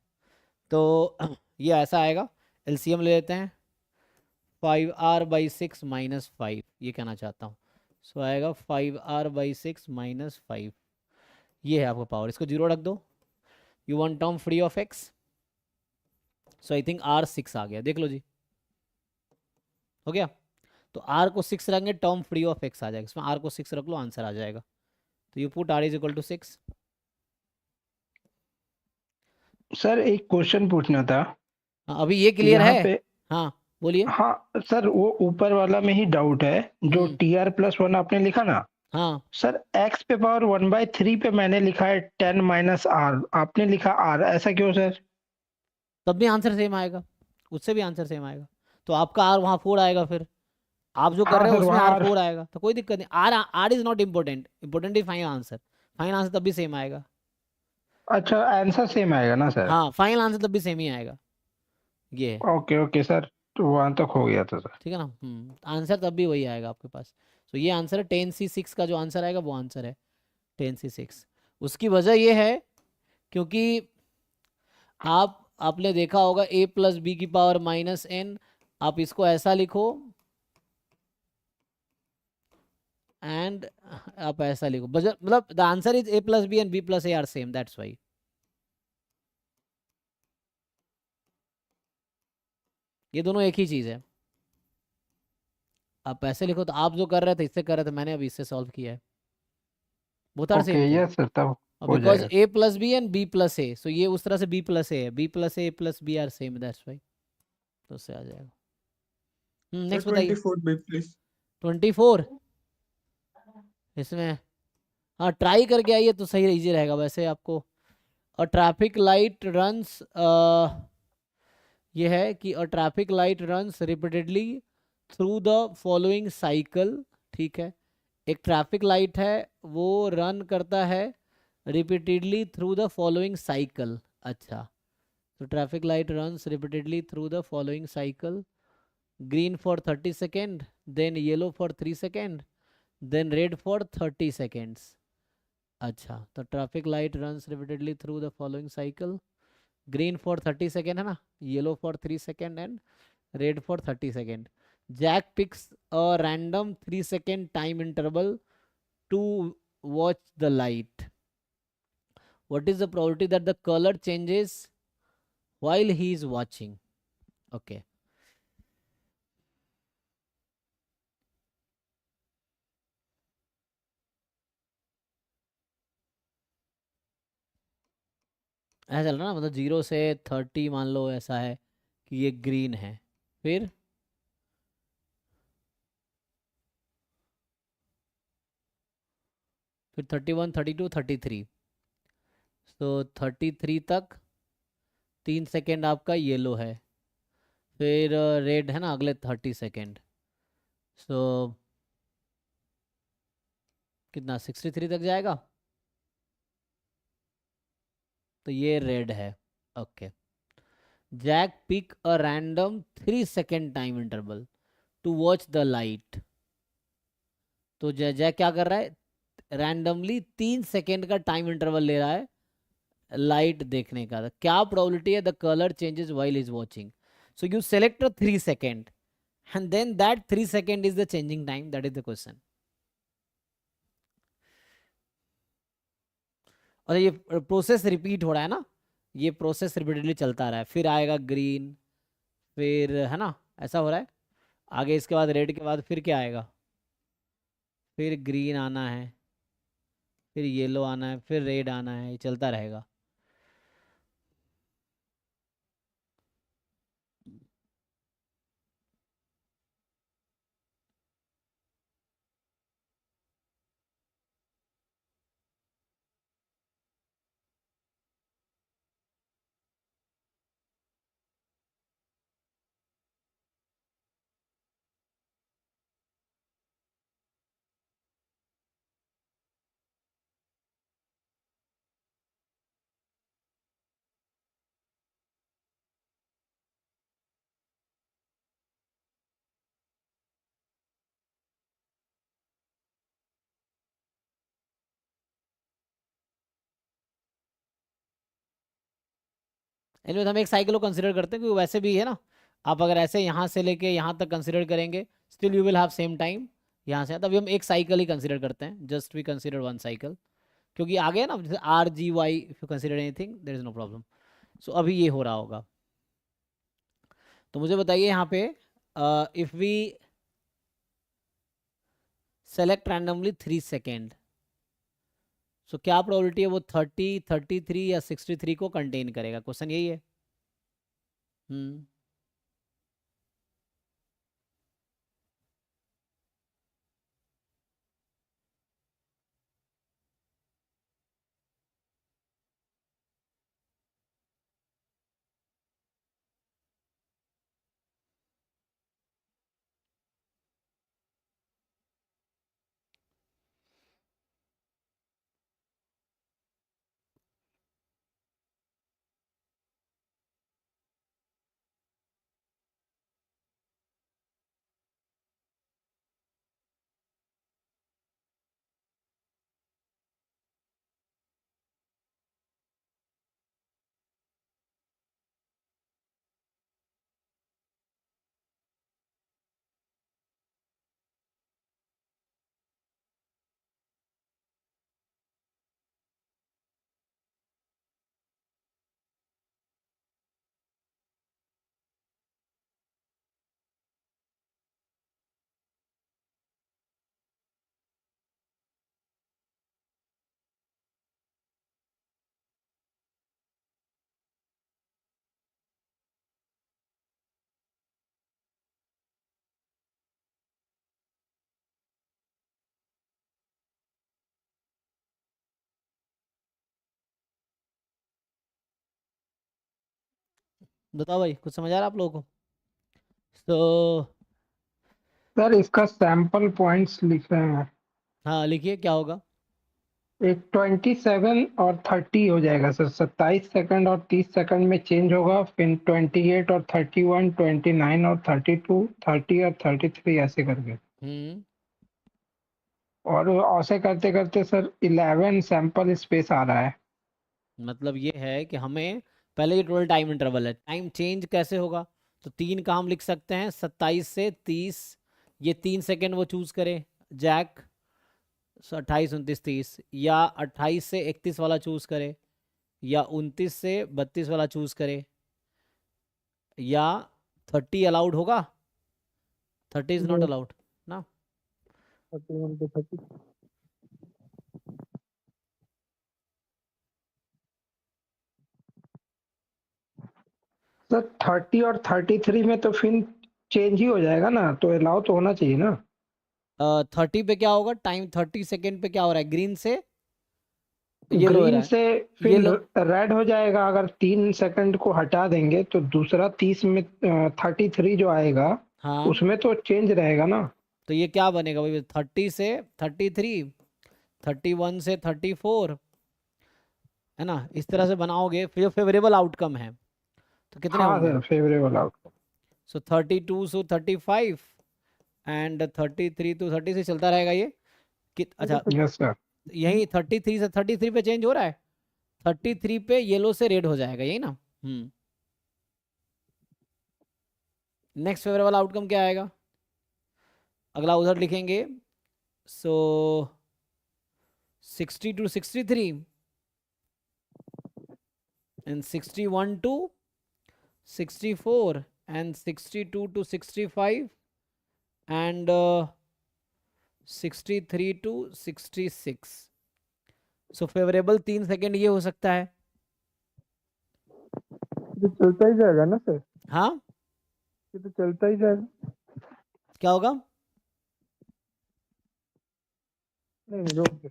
तो ये ऐसा आएगा, एलसीएम ले लेते हैं, 5r by six minus five, ये कहना चाहता हूँ, सो आएगा 5r by six minus five, ये है आपका पावर, इसको जीरो रख दो, you want term free of x, so I think r 6 आ गया, देख लो जी, हो गया। तो r को 6 रखेंगे, टर्म फ्री ऑफ एक्स आ जाएगा, इसमें r को 6 रख लो, आंसर आ जाएगा, तो you put r is equal to 6। Sir एक क्वेश्चन पूछना था। हाँ अभी ये क्लियर यहाँ है, पे हाँ बोलिए। हाँ सर, वो ऊपर वाला में ही डाउट है, जो टी आर प्लस वन आपने लिखा ना हाँ सर, एक्स पे पावर वन बाई थ्री पे मैंने लिखा है 10 माइनस आर, आपने लिखा आर, ऐसा क्यों सर? तब भी आंसर सेम आएगा, उससे भी आंसर सेम आएगा, तो आपका r वहाँ 4 आएगा, फिर आप जो कर हाँ रहे हो सर, उसमें वहाँ r आर। 4 आएगा, तो कोई दिक्कत नहीं, r is not important, important is final answer तब भी सेम आएगा, अच्छा, आंसर सेम आएगा ना सर? हाँ फाइनल आंसर तब भी सेम ही आएगा, ये है, ओके ओके सर, तो वहाँ तक हो गया था सर। ठीक है ना, आंसर तब भी वही आएगा आपके पास, तो ये आंसर है 10C6 का जो आंसर आएगा वो आंसर है 10C6। उसकी वजह ये है क्योंकि आपने देखा होगा a प्लस बी की पावर माइनस एन, आप इसको ऐसा लिखो एंड आप ऐसा लिखो, मतलब the answer is a plus B and b plus a are same, that's why, ये दोनों एक ही चीज है। आप ऐसे लिखो, तो आप जो कर रहे थे इससे कर रहे थे, मैंने अभी इससे सॉल्व किया है, both are okay same thing, yes sir, तब और हो बिकॉज जाएगा। a plus B and b plus A, so ये उस तरह से b प्लस ए है, b plus A plus B are same, that's why, तो उससे आ जाएगा। नेक्स्ट बताइए, 24 बिट प्लीज। 24 इसमें, हाँ ट्राई करके आइए तो सही इजी रहेगा वैसे आपको। और ट्रैफिक लाइट रन्स, ये है कि a traffic light runs repeatedly through the following cycle, ठीक है, एक ट्रैफिक लाइट है वो रन करता है repeatedly through the following cycle, अच्छा, तो traffic light runs repeatedly through the following cycle, green for 30 second, then yellow for 3 second, then red for 30 seconds, अच्छा, तो traffic light runs repeatedly through the following cycle, green for 30 second है ना, yellow for 3 second and red for 30 second. Jack picks a random 3 second time interval to watch the light. What is the probability that the color changes while he is watching? Okay. ऐसा चल रहा ना, मतलब 0 से 30 मान लो ऐसा है कि ये ग्रीन है, फिर फिर 31, 32, 33. तो 33 तक 3 सेकेंड आपका येलो है, फिर रेड है ना अगले 30 सेकेंड. सो कितना 63 तक जाएगा, तो ये रेड है. Okay. Jack pick a random 3 second time interval to watch the light. तो जैक क्या कर रहा है, रैंडमली 3 सेकेंड का टाइम इंटरवल ले रहा है लाइट देखने का. क्या प्रोबेबिलिटी है the colour changes while is watching. So you select 3 second and then that 3 second is the changing time. That is the question. और ये प्रोसेस रिपीट हो रहा है ना, ये प्रोसेस रिपीटेडली चलता रहा है. फिर आएगा ग्रीन, फिर है ना ऐसा हो रहा है आगे. इसके बाद रेड के बाद फिर क्या आएगा, फिर ग्रीन आना है, फिर येलो आना है, फिर रेड आना है. ये चलता रहेगा. एनीवेज हम एक साइकिल को कंसिडर करते हैं क्योंकि वैसे भी है ना, आप अगर ऐसे यहाँ से लेके यहाँ तक कंसिडर करेंगे still you will have same time यहाँ से. तभी हम एक साइकिल ही कंसिडर करते हैं. Just we consider one cycle, क्योंकि आगे है ना जैसे RGY if you consider anything there is no problem. So अभी ये हो रहा होगा. तो मुझे बताइए यहाँ पे if we select randomly 3 second, so क्या प्रोबेबिलिटी है वो 30, 33 या 63 को कंटेन करेगा. क्वेश्चन यही है. हम्म. बताओ भाई कुछ समझ आ रहा है आप लोगों को. तो सर इसका सैंपल पॉइंट्स लिखे हैं. हाँ लिखिए क्या होगा. एक 27 और 30 हो जाएगा सर. 27 सेकंड और 30 सेकंड में चेंज होगा. फिर 28 और 31, 29 और 32, 30 और 33 ऐसे करके. हम्म. और ऐसे करते करते सर 11 सैंपल स्पेस आ रहा है. मतलब ये है कि हमें पहले ये टोटल टाइम इंटरवल है, टाइम चेंज कैसे होगा, तो 3 का हम लिख सकते हैं 27 से 30, ये 3 सेकेंड वो चूज करे जैक, 28 29 30, या 28 से 31 वाला चूज करे, या 29 से 32 वाला चूज करे, या 30 अलाउड होगा, 30 इज नॉट अलाउड ना। 31 to 30 सर 30 और 33 में तो फिर चेंज ही हो जाएगा ना, तो अलाउ तो होना चाहिए ना। 30 पे क्या होगा, टाइम 30 सेकेंड पे क्या हो रहा है, ग्रीन से येलो हो रहा ग्रीन है, से फिर येलो रेड हो जाएगा, अगर 3 सेकंड को हटा देंगे तो दूसरा 30 में 33 जो आएगा हाँ, उसमें तो चेंज रहेगा ना। तो ये क्या बनेगा भाई, 30 से 33, 31 से 34, है ना, इस तरह से बनाओगे, फिर जो फेवरेबल आउटकम है तो कितने हाँ होंगे, सर, फेवरेबल आउटकम। सो 32 से 35 एंड 33 to 30 से चलता रहेगा ये अच्छा, यस सर। यही 33 से 33 पे चेंज हो रहा है, 33 पे येलो से रेड हो जाएगा, यही ना। नेक्स्ट फेवरेबल आउटकम क्या आएगा, अगला उधर लिखेंगे, सो 60 to 63 and 61 to 64 and 62 to 65 and 63 to 66, so favourable 3 second ये हो सकता है। ये तो चलता ही जाएगा ना सर, हाँ, ये तो चलता ही जाएगा। क्या होगा, नहीं रोक दे।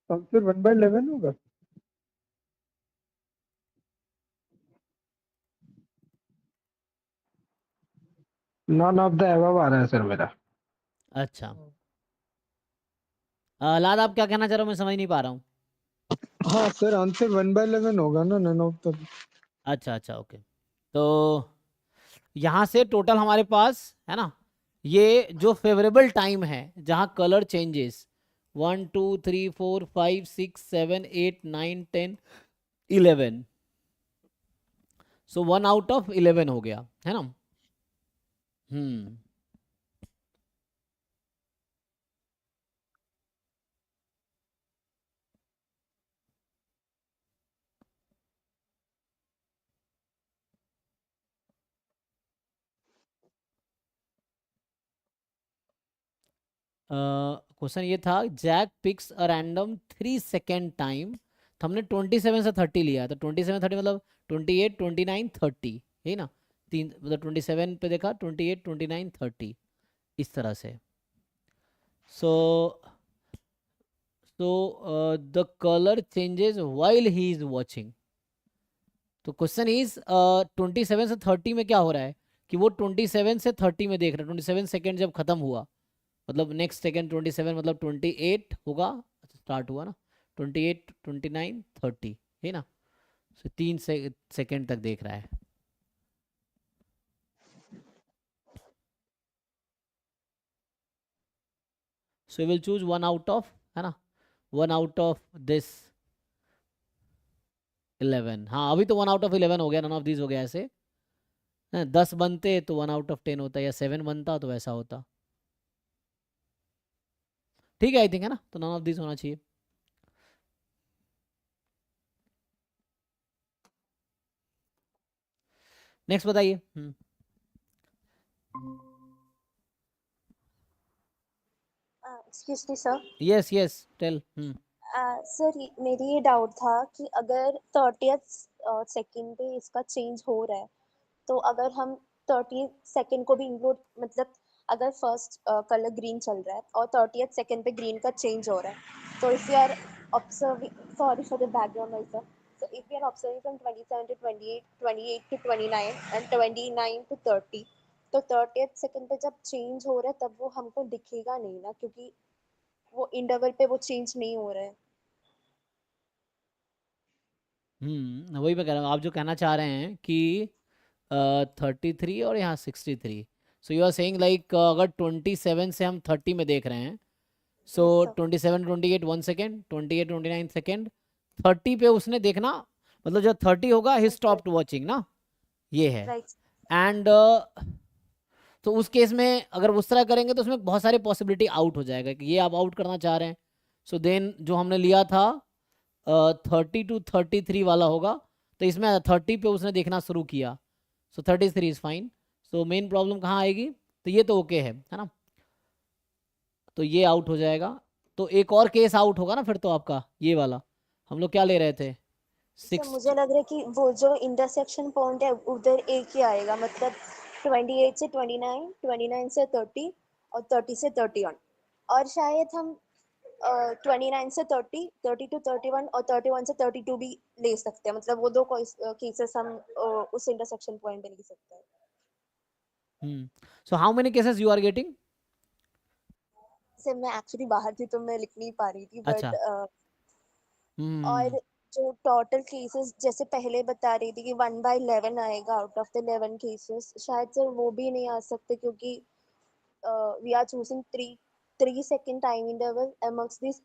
आंसर 1/11 होगा। नॉन ऑफ द एबव आ रहा है सर मेरा। अच्छा, लाद आप क्या कहना चाह रहे हो, मैं समझ नहीं पा रहा हूँ। हाँ सर, आंसर 1/11 होगा ना, नन ऑफ द। अच्छा अच्छा, ओके, तो यहाँ से टोटल हमारे पास है ना, ये जो फेवरेबल टाइम है जहाँ colour changes 1 2 3 4 5 6 7 8 9 10 11, so 1 out of 11 हो गया, है ना। हम्म क्वेश्चन ये था, Jack picks a random 3 second time, तो हमने 27 से 30 लिया, तो 27 30 मतलब 28 29 30, यही ना, तीन मतलब 27 पे देखा, 28 29 30, इस तरह से। So the colour changes while he is watching, तो क्वेश्चन इज 27 से 30 में क्या हो रहा है कि वो 27 से 30 में देख रहा है, 27 सेकेंड जब खत्म हुआ, मतलब नेक्स्ट सेकेंड 27 मतलब 28 होगा, स्टार्ट हुआ ना, 28 29 30, है ना, सो 3 सेकेंड तक देख रहा है। So will choose one out of, है ना, वन आउट ऑफ दिस 11, हाँ अभी तो 1 आउट ऑफ 11 हो गया, नन ऑफ दिस हो गया ऐसे, 10 बनते तो 1 आउट ऑफ 10 होता, या 7 बनता तो वैसा होता, ठीक है आई थिंक, है ना, तो नन ऑफ दिस होना चाहिए। नेक्स्ट बताइए। Excuse me sir. Yes yes tell. Sir मेरी ये डाउट था कि अगर 30th सेकंड पे इसका चेंज हो रहा है, तो अगर हम 30 सेकंड को भी इंक्लूड, मतलब अगर फर्स्ट कलर ग्रीन चल रहा है और 30th सेकंड पे ग्रीन का चेंज हो रहा है, तो if you are observing, sorry for the background noise sir, So if we are observing from 27 to 28, 28 to 29 and 29 to 30, तो 30th सेकंड पे जब चेंज हो रहा है तब वो हमको दिखेगा नहीं ना, क्योंकि वो इंटरवल पे वो चेंज नहीं हो रहा है. वही मैं कह रहा हूँ, आप जो कहना चाह रहे हैं कि 33 और यहाँ 63, so you are saying like अगर 27 से हम 30 में देख रहे हैं, so Yes, sir. 27 28 1 second, 28 29 second, 30 पे उसने देखना, मतलब जब 30 होगा ही Yes, sir. स्टॉप्ड वॉचिंग ना, ये है. Right. एंड तो उस केस में अगर उस तरह करेंगे तो उसमें बहुत सारे पॉसिबिलिटी आउट हो जाएगा कि ये आप आउट करना चाह रहे हैं. सो देन जो हमने लिया था 30 to 33 वाला होगा, तो इसमें 30 पे उसने देखना शुरू किया, सो 33 is fine. So main problem कहाँ आएगी, तो ये तो ओके है ना, तो ये आउट हो जाएगा. तो एक और केस आउट होगा ना फिर तो आपका ये वाला, हम लोग क्या ले रहे थे, सर मुझे लग रहा है कि वो जो इंटरसेक्शन पॉइंट है उधर एक ही आएगा, मतलब 28 से 29, 29 से 30 और 30 से 31, और शायद हम 29 से 30, 30 to 31 और 31 से 32 भी ले सकते हैं, मतलब वो दो केसेस हम उस इंटरसेक्शन पॉइंट पे ले सकते हैं. So how many cases you are getting? Sir मैं एक्चुअली बाहर थी तो मैं लिख नहीं पा रही थी, अच्छा. बट और जो टोटल केसेस जैसे पहले बता रही थी कि 1/11 आएगा आउट ऑफ द 11 केसेस, शायद सर वो भी नहीं आ सकते, क्योंकि we are choosing 3 second time interval amongst these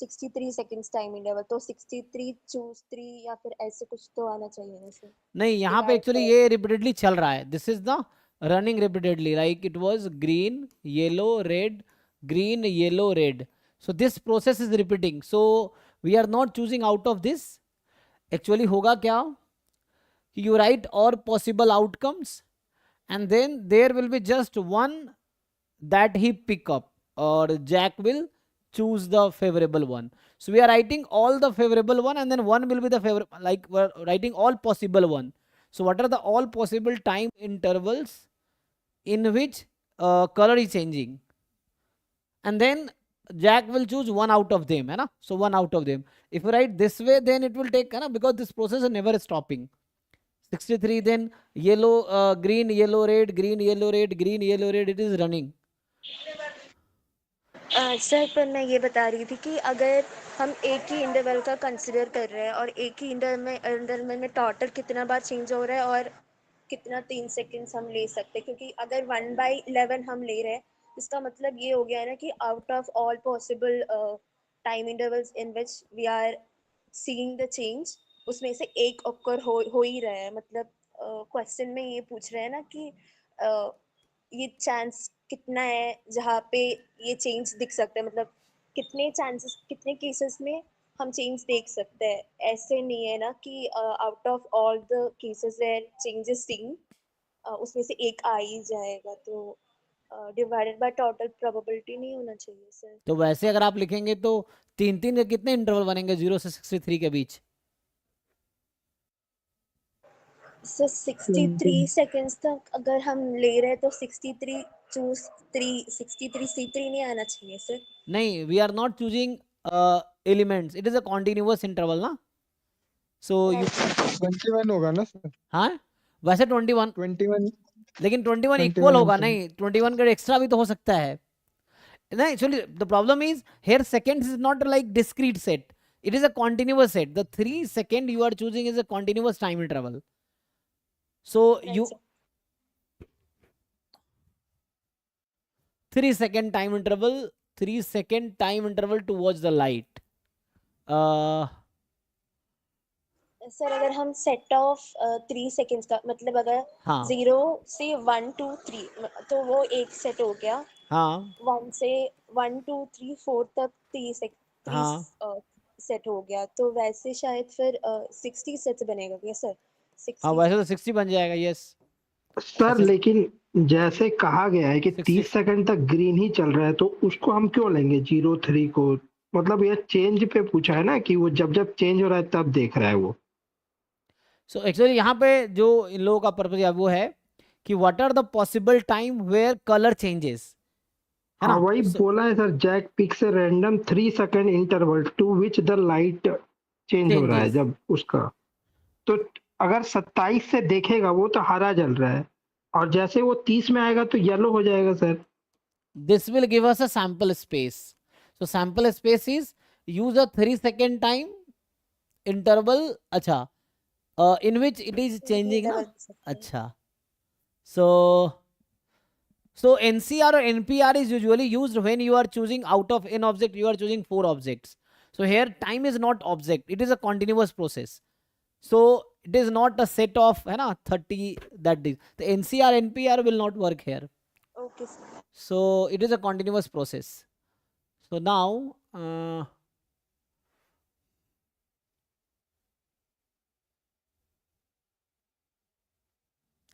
63 seconds time interval, तो 63 चूज 3 या फिर ऐसे कुछ तो आना चाहिए ना सर. नहीं, यहाँ पे एक्चुअली ये रिपीटेडली चल रहा है, this is the running repeatedly, like it was green yellow red green yellow red, so this process is repeating, so we are not choosing out of this. Actually होगा क्या कि यू राइट और possible outcomes and then there will be just one that he pick up, or Jack will choose the favorable one. So we are writing all the favorable one and then one will be the favorable, like we're writing all possible one. So what are the all possible time intervals in which color is changing, and then Jack will choose one out of them, है ना, so one out of them. If you write this way then it will take, है ना, because this process is never stopping. 63 then yellow green yellow red green yellow red green yellow red, it is running. Sir पर मैं ये बता रही थी कि अगर हम एक ही इंटरवल का कंसिडर कर रहे हैं और एक ही इंटरवल में टोटल कितना बार चेंज हो रहा है और कितना 3 सेकंड्स हम ले सकते हैं, क्योंकि अगर 1/11 हम ले रहे हैं इसका मतलब ये हो गया है ना कि out of all possible time intervals in which we are seeing the change, उसमें से एक ऑकर हो ही रहा है. मतलब क्वेश्चन में ये पूछ रहे हैं ना कि ये चांस कितना है जहाँ पे ये चेंज दिख सकता है, मतलब कितने चांसेस, कितने केसेस में हम चेंज देख सकते हैं. ऐसे नहीं है ना कि out of all the cases where changes seen उसमें से एक आ ही जाएगा, तो डिवाइडेड बाय टोटल प्रोबेबिलिटी नहीं होना चाहिए सर. तो वैसे अगर आप लिखेंगे तो 3 के कितने इंटरवल बनेंगे 0 से 63 के बीच? सर 63 सेकंड्स तक अगर हम ले रहे हैं तो 63 चूज 3 63 C3 नहीं आना चाहिए सर. नहीं, we are not choosing elements, it is a continuous interval ना, सो यू 21 होगा ना सर? हाँ वैसे 21, 21 लेकिन 21 21 इक्वल होगा इंटरवल. नहीं, 21 का एक्स्ट्रा भी तो हो सकता है ना. Actually the problem is here seconds is not like discrete set, it is a continuous set. The 3 second you are choosing is a continuous time interval, so you 3 second time interval, 3 second time interval to watch the light. Sir अगर हम set of 3 seconds का मतलब अगर हाँ 0 से 1 2 3 तो वो एक सेट हो गया. हाँ 1 से 1 2 3 4 तक 3 हाँ सेट हो गया, तो वैसे शायद फिर 60 सेट बनेगा क्या सर? 60 हाँ वैसे तो 60 बन जाएगा. यस सर ऐसे- लेकिन जैसे कहा गया है कि 30 सेकंड तक ग्रीन ही चल रहा है, तो उसको हम क्यों लेंगे 03 को? मतलब ये चेंज पे पूछा है ना कि वो जब जब चेंज हो रहा है तब देख रहा है वो. सो एक्चुअली यहाँ पे जो इन लोगों का पर्पज वो है कि what are the possible time where colour changes, है ना. हाँ वही बोला है sir, Jack picks a random 3 second interval to which the light change हो रहा है changes. जब उसका, तो अगर 27 से देखेगा वो तो हरा जल रहा है, और जैसे वो 30 में आएगा तो येलो हो जाएगा sir. This will give us a sample space. So sample space is use a 3 second time interval. अच्छा, in which it is changing ना. अच्छा, so NCR or NPR is usually used when you are choosing out of n object, you are choosing 4 objects. So here time is not object, it is a continuous process. So it is not a set of है ना 30 that is. The NCR NPR will not work here. Okay, sir. So it is a continuous process. So now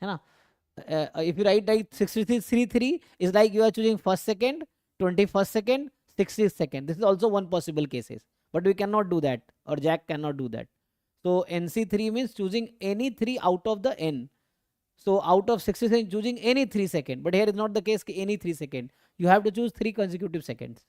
है ना, if you write like 63 is like you are choosing first second, 21st second, 60th second. This is also one possible cases, but we cannot do that, or Jack cannot do that. So NC3 means choosing any 3 out of the n. So out of 60 choosing any 3 second, but here is not the case ki any 3 second. You have to choose 3 consecutive seconds.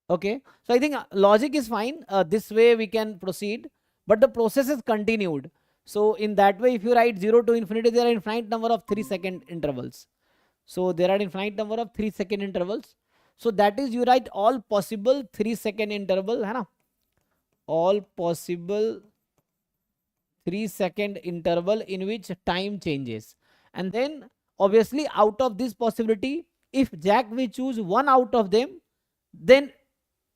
Okay, so I think logic is fine. This way we can proceed, but the process is continued. So in that way, if you write 0 to infinity, there are infinite number of 3 second intervals. So there are infinite number of 3 second intervals. So that is you write all possible 3 second interval, है ना? All possible 3 second interval in which time changes. And then obviously out of this possibility, if Jack will choose one out of them, then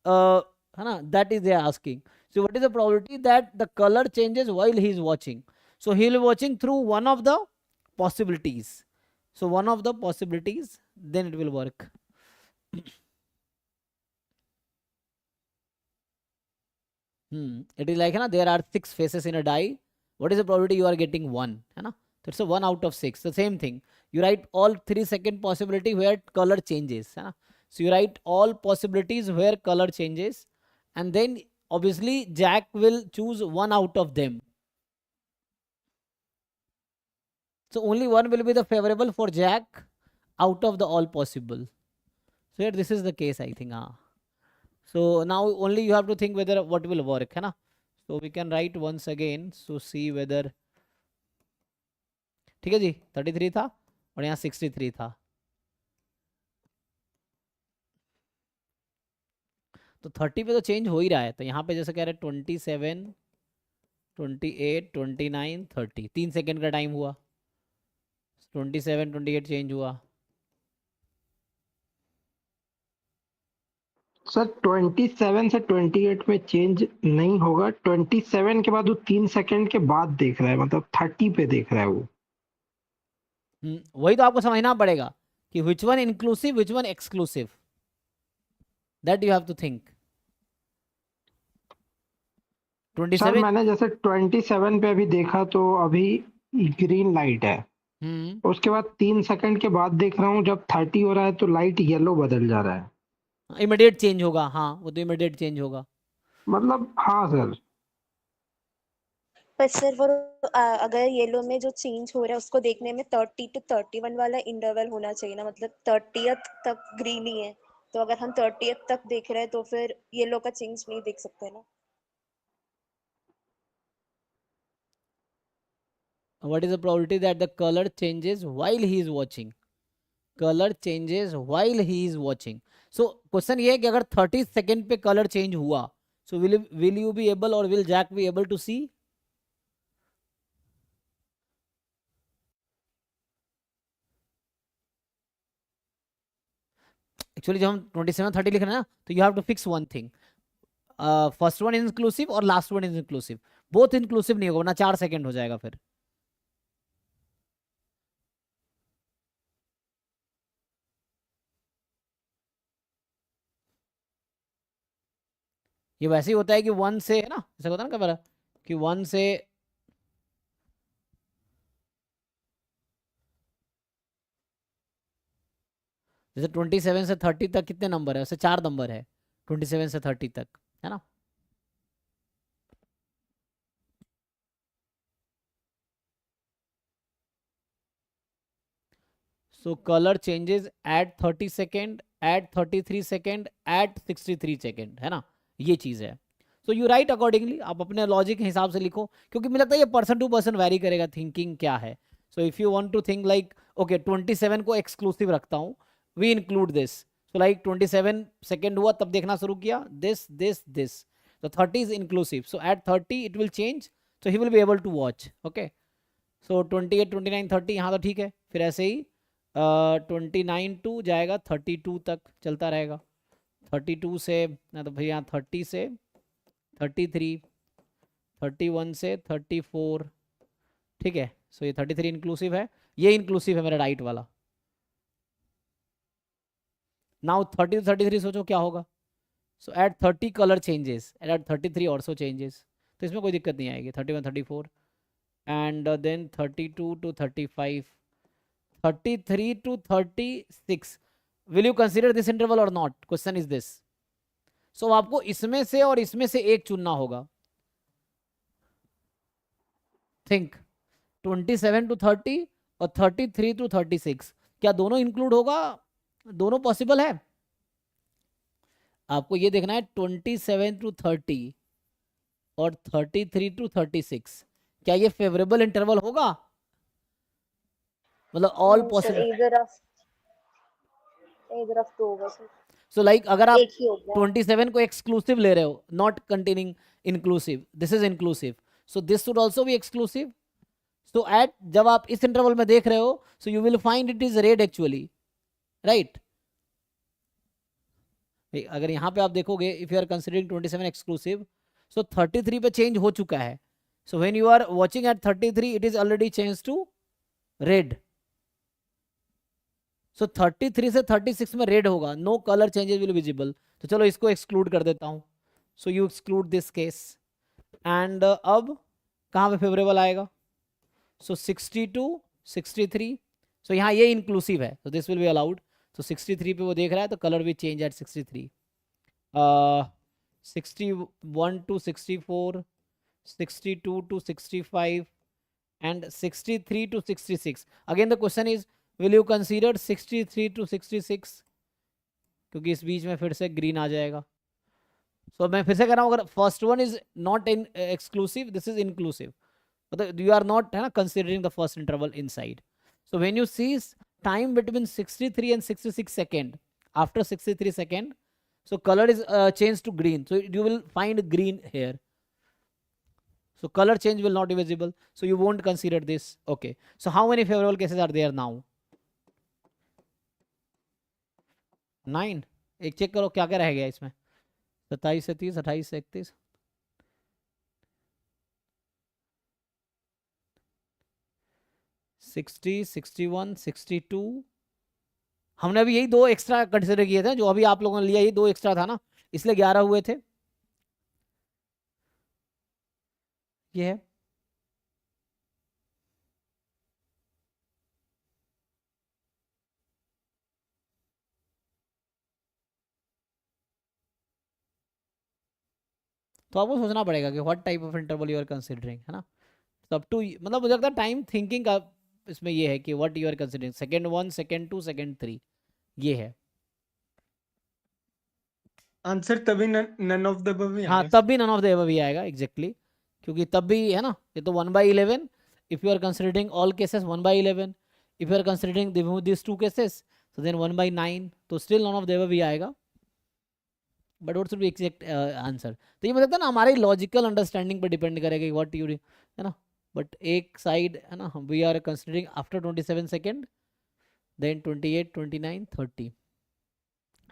that is they are asking. So what is the probability that the color changes while he is watching? So he will be watching through one of the possibilities. So one of the possibilities, then it will work. It is like there are 6 faces in a die. What is the probability you are getting 1? So it's a 1 out of 6. The same thing. You write all 3 second possibility where color changes. So you write all possibilities where color changes, and then obviously Jack will choose one out of them. So only one will be the favorable for Jack out of the all possible. So here this is the case, I think. So now only you have to think whether what will work. So we can write once again. So see whether, ठीक है जी, 33 था और यहाँ 63 था. तो 30 पे तो change हो ही रहा है. तो यहाँ पे जैसे कह रहे 27, 28, 29, 30, 3 सेकेंड का टाइम हुआ. 27, 28 चेंज हुआ. सर 27 से 28 में चेंज नहीं होगा. 27 के बाद वो 3 सेकंड के बाद देख रहा है, मतलब 30 पे देख रहा है वो. वही तो आपको समझना पड़ेगा कि which one inclusive, which one exclusive. That you have to think. 27. Sir मैंने जैसे 27 पे अभी देखा तो अभी ग्रीन लाइट है. उसके बाद 3 सेकंड के बाद देख रहा हूँ जब 30 हो रहा है तो लाइट येलो बदल जा रहा है. इमीडिएट चेंज होगा. हाँ, वो तो इमीडिएट चेंज होगा. मतलब हाँ सर. पर सर वो अगर येलो में जो चेंज हो रहा है उसको देखने में 30 to 31 वाला इंटरवल होना चाहिए ना. मतलब 30th तक ग्रीन ही है, तो अगर हम 30th तक देख रहे हैं तो फिर येलो का चेंज नहीं देख सकते ना. What is the probability that the color changes while he is watching? Color changes while he is watching. So question ये है कि अगर 30 सेकेंड पे कलर चेंज हुआ, so will you be able or will Jack be able to see? Actually जब हम 27, 30 लिख रहे हैं ना, तो you have to fix one thing. First one inclusive और last one is inclusive. Both inclusive नहीं होगा ना, 4 सेकेंड हो जाएगा फिर. ये वैसे ही होता है कि 1 से है ना, ऐसा होता है ना कब कि 1 से जैसे 27 से 30 तक कितने नंबर है, वैसे 4 नंबर है 27 से 30 तक, है ना. So color changes at 30 second, at 33 second at 63 second, है ना, ये चीज़ है. सो यू राइट अकॉर्डिंगली, आप अपने लॉजिक के हिसाब से लिखो, क्योंकि मुझे लगता है ये पर्सन टू पर्सन वैरी करेगा थिंकिंग क्या है. So if you want to think like okay 27 को एक्सक्लूसिव रखता हूँ, we include this. So like 27 second हुआ तब देखना शुरू किया, this. So 30 is inclusive. So at 30 it will change. So he will be able to watch. Okay. So 28, 29, 30 यहाँ तो ठीक है. फिर ऐसे ही 29 to जाएगा 32 तक चलता रहेगा. 32 से ना तो भैया 30 से 33, 31 से 34, ठीक है. सो ये 33 इंक्लूसिव है, ये इंक्लूसिव है मेरा राइट वाला. नाउ 30 to 33 सोचो क्या होगा. So at 30 colour changes, at 33 also changes, तो इसमें कोई दिक्कत नहीं आएगी. 31, 34 and then 32 to 35, 33 to 36. Will you consider this interval और not, question is this. So आपको इसमें से और इसमें से एक चुनना होगा. थिंक 27 to 30 और 33 to 36, क्या दोनों इंक्लूड होगा, दोनों पॉसिबल है. आपको ये देखना है 27 to 30 और 33 to 36, क्या ये फेवरेबल इंटरवल होगा, मतलब all No, sir, possible. either of two होगा sir. सो लाइक अगर आप एक ही हो गया. 27 को एक्सक्लूसिव ले रहे हो, not containing inclusive, this is inclusive, so this should also be exclusive. So at जब आप इस इंटरवल में देख रहे हो, so you will find it is red actually, right. अगर यहाँ पे आप देखोगे, if you are considering 27 exclusive, so 33 पे चेंज हो चुका है. So when you are watching at 33 it is already change to red. So 33 से 36 में रेड होगा, no colour changes will visible. तो चलो इसको एक्सक्लूड कर देता हूँ. So you exclude this case and अब कहाँ पे फेवरेबल आएगा. सो 62, 63. सो यहाँ ये इंक्लूसिव है, तो दिस विल बी अलाउड. तो 63 पे वो देख रहा है, तो कलर भी change at 63. 61 to 64, 62 to 65 and 63 to 66. Again the question is, will you consider 63 to 66, क्योंकि इस बीच में फिर से ग्रीन आ जाएगा. सो मैं फिर से कह रहा हूँ, अगर first one is not in exclusive, this is inclusive, मतलब यू आर नॉट, है ना, considering the first interval inside. So when you see time between 63 and 66 second, after 63 second, so color is changed to green, so you will find green here. So color change will not be visible, so you won't consider this. Okay, so how many favorable cases are there now? 9. एक check करो क्या क्या रह गया इसमें. 27 से 30, 28 से 31, 60, 61, 62. हमने अभी यही दो एक्स्ट्रा कंसिडर किए थे, जो अभी आप लोगों ने लिया, ये दो एक्स्ट्रा था ना, इसलिए 11 हुए थे. ये है. तो आपको सोचना पड़ेगा कि what type of interval you are considering, है ना. सब टू, मतलब मुझे लगता है टाइम थिंकिंग का इसमें ये है कि what you are considering, second 1, second 2, second 3, ये है. आंसर तभी नन ऑफ द अबव ही हाँ, आएगा. तब भी नन ऑफ द अबव ही आएगा एग्जैक्टली, क्योंकि तब भी, है ना, ये तो 1/11. If you are considering all cases 1/11, if you are considering this two cases, so then 1/9, तो still none of the above ही आएगा. But what should be exact answer. तो ये मतलब है ना, हमारे लॉजिकल अंडरस्टैंडिंग पर डिपेंड करेगा कि व्हाट यू, है ना. बट एक साइड, है ना, we are considering after 27 second, then 28, 29, 30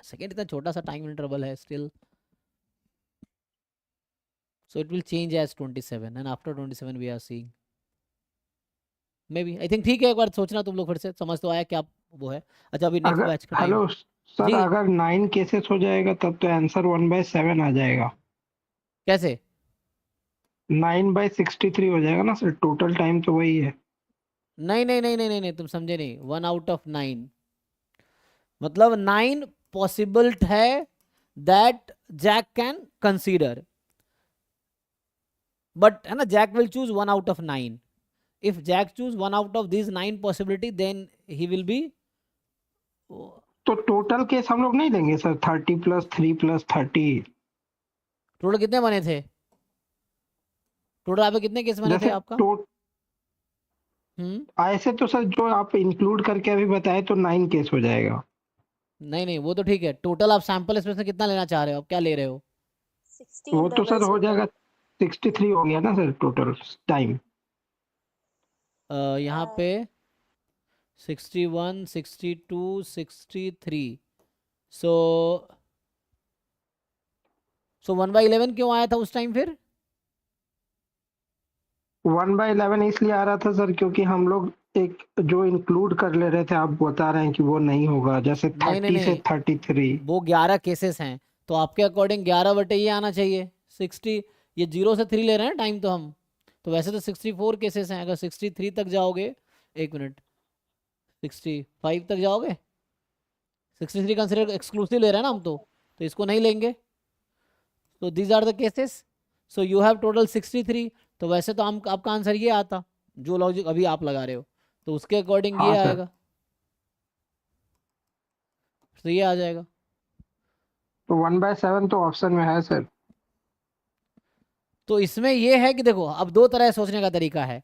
second. इतना छोटा सा टाइम इंटरवल है still, so it will change as 27 and after 27 we are seeing maybe, I think. ठीक है, एक बार सोचना तुम लोग फिर से, समझ तो आया क्या वो है. अच्छा अभी नेक्स्ट बैच का टाइम. हेलो सर, जी. अगर 9 केसेस हो जाएगा तब तो आंसर 1/7 आ जाएगा. कैसे? 9/63 हो जाएगा ना सर, टोटल टाइम तो वही है. नहीं नहीं नहीं नहीं नहीं, नहीं तुम समझे नहीं. 1 out of 9 मतलब 9 पॉसिबल है that Jack can consider, but, है ना, Jack will choose 1 out of 9. If Jack choose 1 out of these 9 possibility, then he will be तो टोटल केस हम लोग नहीं लेंगे सर, 30 + 3 + 30। टोटल कितने बने थे? टोटल आप कितने केस बने थे जैसे आपका? ऐसे तो सर जो आप इंक्लूड करके अभी बताए तो 9 केस हो जाएगा। नहीं नहीं, वो तो ठीक है। टोटल आप सैंपल स्पेस में कितना लेना चाह रहे हो? आप क्या ले रहे हो? 60 वो तो सर इंटरवल्स हो होते हैं। जाएगा, 63 हो गया ना सर टोटल टाइम। यहाँ पे 61, 62, 63। सो 1/11 क्यों आया था उस टाइम फिर? 1/11 इसलिए आ रहा था सर क्योंकि हम लोग एक जो इंक्लूड कर ले रहे थे, आप बता रहे हैं कि वो नहीं होगा, जैसे नहीं नहीं 30 से नहीं, 33। वो 11 केसेस हैं, तो आपके अकॉर्डिंग 11 ये आना चाहिए 60। ये 0 से 3 ले रहे हैं टाइम तो हम, तो वैसे तो 64 केसेस हैं। अगर 63 तक जाओगे, एक मिनट, 65 तक जाओगे, 63 कंसिडर एक्सक्लूसिव ले रहे हैं ना हम तो इसको नहीं लेंगे। तो these are the cases. So you have total 63। तो वैसे तो हम आपका आंसर ये आता, जो लॉजिक अभी आप लगा रहे हो, तो उसके अकॉर्डिंग ये हाँ सर। आएगा, तो ये आ जाएगा। तो 1/7 तो ऑप्शन में है सर। तो इसमें ये है कि देखो, अब दो तरह सोचने का तरीका है।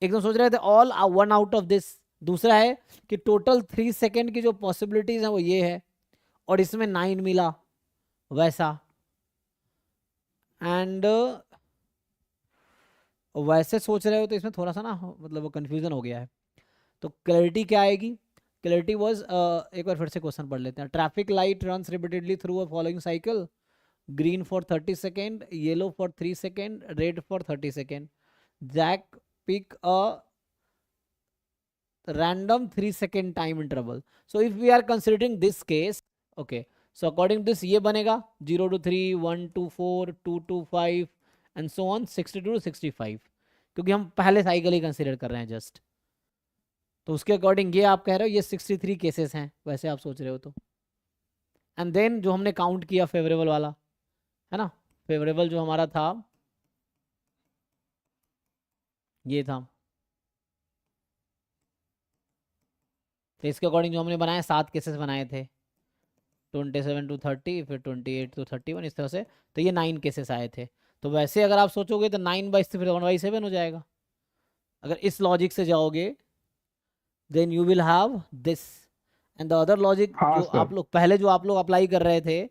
एक तो सोच रहे थे ऑल 1 आउट ऑफ दिस, दूसरा है कि टोटल 3 सेकेंड की जो पॉसिबिलिटीज है वो ये है, और इसमें 9 मिला वैसा। एंड वैसे सोच रहे हो तो इसमें थोड़ा सा ना मतलब कंफ्यूजन हो गया है। तो क्लैरिटी क्या आएगी? क्लैरिटी वाज, एक बार फिर से क्वेश्चन पढ़ लेते हैं। Traffic light runs repeatedly through a following cycle, green for 30 second, yellow for 3 second, red for 30 second. Jack pick a random 3 second time interval. So if we are considering this case, okay, so according to this ये बनेगा 0 to 3, 1 to 4, 2 to 5 and so on, 62 to 65, क्योंकि हम पहले cycle ही consider कर रहे हैं just. तो उसके अकॉर्डिंग ये आप कह रहे हो ये 63 केसेस हैं, वैसे आप सोच रहे हो तो। एंड देन जो हमने काउंट किया फेवरेबल वाला, है ना, फेवरेबल जो हमारा था ये था, तो इसके अकॉर्डिंग जो हमने बनाए 7 केसेस बनाए थे, 27 to 30, फिर 28 to 31, इस तरह से। तो ये 9 केसेस आए थे। तो वैसे अगर आप सोचोगे तो 9/6 फिर 1/7 हो जाएगा। अगर इस लॉजिक से जाओगे then you will have this. And the other logic हाँ जो सर। आप लोग पहले जो आप लोग अप्लाई कर रहे थे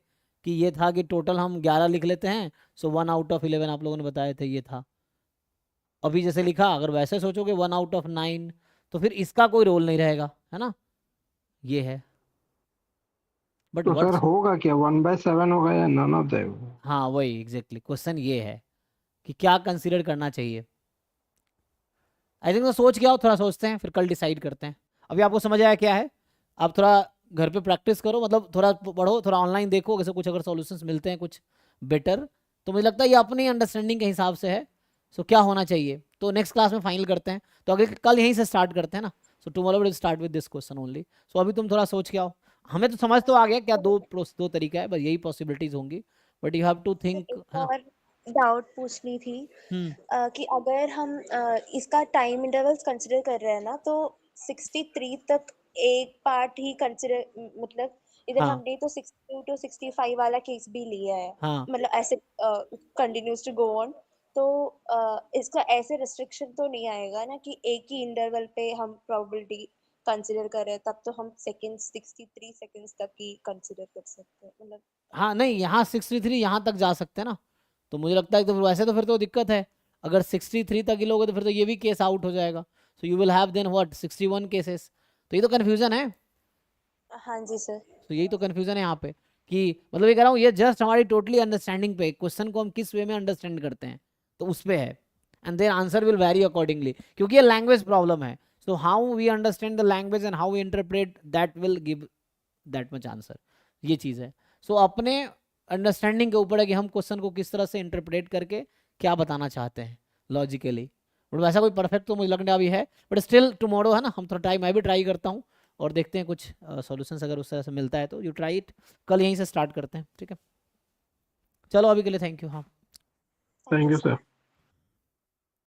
कि ये था कि टोटल हम 11 लिख लेते हैं, सो 1 आउट ऑफ 11 आप लोगों ने बताए थे ये था। अभी जैसे लिखा, अगर वैसे सोचोगे 1 आउट ऑफ 9, तो फिर इसका कोई रोल नहीं रहेगा, है ना, ये है। बट तो सर व्हाट्स, होगा क्या, 1/7 होगा या नन ऑफ देम? हाँ वही एग्जैक्टली क्वेश्चन ये है कि क्या कंसीडर करना चाहिए। आई थिंक तो सोच के आओ, थोड़ा सोचते हैं फिर कल डिसाइड करते हैं। अभी आपको समझ आया क्या है? आप थोड़ा घर पे प्रैक्टिस करो, मतलब थोड़ा पढ़ो, थोड़ा ऑनलाइन देखो, कैसे कुछ अगर सॉल्यूशंस मिलते हैं कुछ बेटर, तो मुझे लगता है ये अपनी अंडरस्टैंडिंग के हिसाब से है। सो क्या होना चाहिए तो नेक्स्ट क्लास में फाइनल करते हैं। तो अगले कल यहीं से स्टार्ट करते हैं ना। So tomorrow will start with this question only. सो अभी तुम थोड़ा सोच के आओ। हमें तो समझ तो आ गया क्या दो तरीका है, बस यही पॉसिबिलिटीज होंगी, but you have to think, एक है ना। और डाउट पूछनी थी हम्म। कि अगर हम इसका टाइम इंटरवल्स कंसिडर कर रहे हैं ना, तो 63 तक एक पार्ट ही कंसिडर, मतलब इधर हाँ हमने तो 62 to 65 वाला केस भी लिया है, हाँ मतलब ऐसे कंटिन्यूस टू गो ऑन। तो इसका ऐसे रिस्ट्रिक्शन तो नहीं आएगा ना कि एक ही इंटरवल पे हम प्रोबेबिलिटी कंसिडर कर रहे हैं, तब तो हम सेकंड 63 सेकंड्स तक ही कंसिडर कर सकते हैं, मतलब। हाँ, नहीं यहाँ 63 यहाँ तक जा सकते हैं ना। तो मुझे लगता है तो वैसे तो फिर तो दिक्कत है। अगर 63 तक ही लोगे तो फिर तो ये भी केस आउट हो जाएगा। So you will have then what 61 cases. तो ये तो कन्फ्यूजन है। हाँ जी सर। तो यही तो कन्फ्यूजन है यहाँ पे, कि मतलब ये कह रहा हूँ, ये जस्ट हमारी टोटली अंडरस्टैंडिंग पे, क्वेश्चन को हम किस वे में अंडरस्टैंड करते हैं तो उस पे है। And then answer will vary accordingly, क्योंकि ये लैंग्वेज प्रॉब्लम है। So how we understand the language and how we interpret that will give that much answer, ये चीज़ है। सो अपने अंडरस्टैंडिंग के ऊपर है कि हम क्वेश्चन को किस तरह से इंटरप्रेट करके क्या बताना चाहते हैं लॉजिकली। बट वैसा कोई परफेक्ट तो मुझे लगता अभी है, बट स्टिल टुमारो है ना, हम थोड़ा ट्राई, मैं भी ट्राई करता हूँ और देखते हैं कुछ सॉल्यूशंस अगर उस तरह से मिलता है तो यू ट्राई इट। कल यहीं से स्टार्ट करते हैं, ठीक है। चलो अभी के लिए थैंक यू। हाँ थैंक यू सर। सर।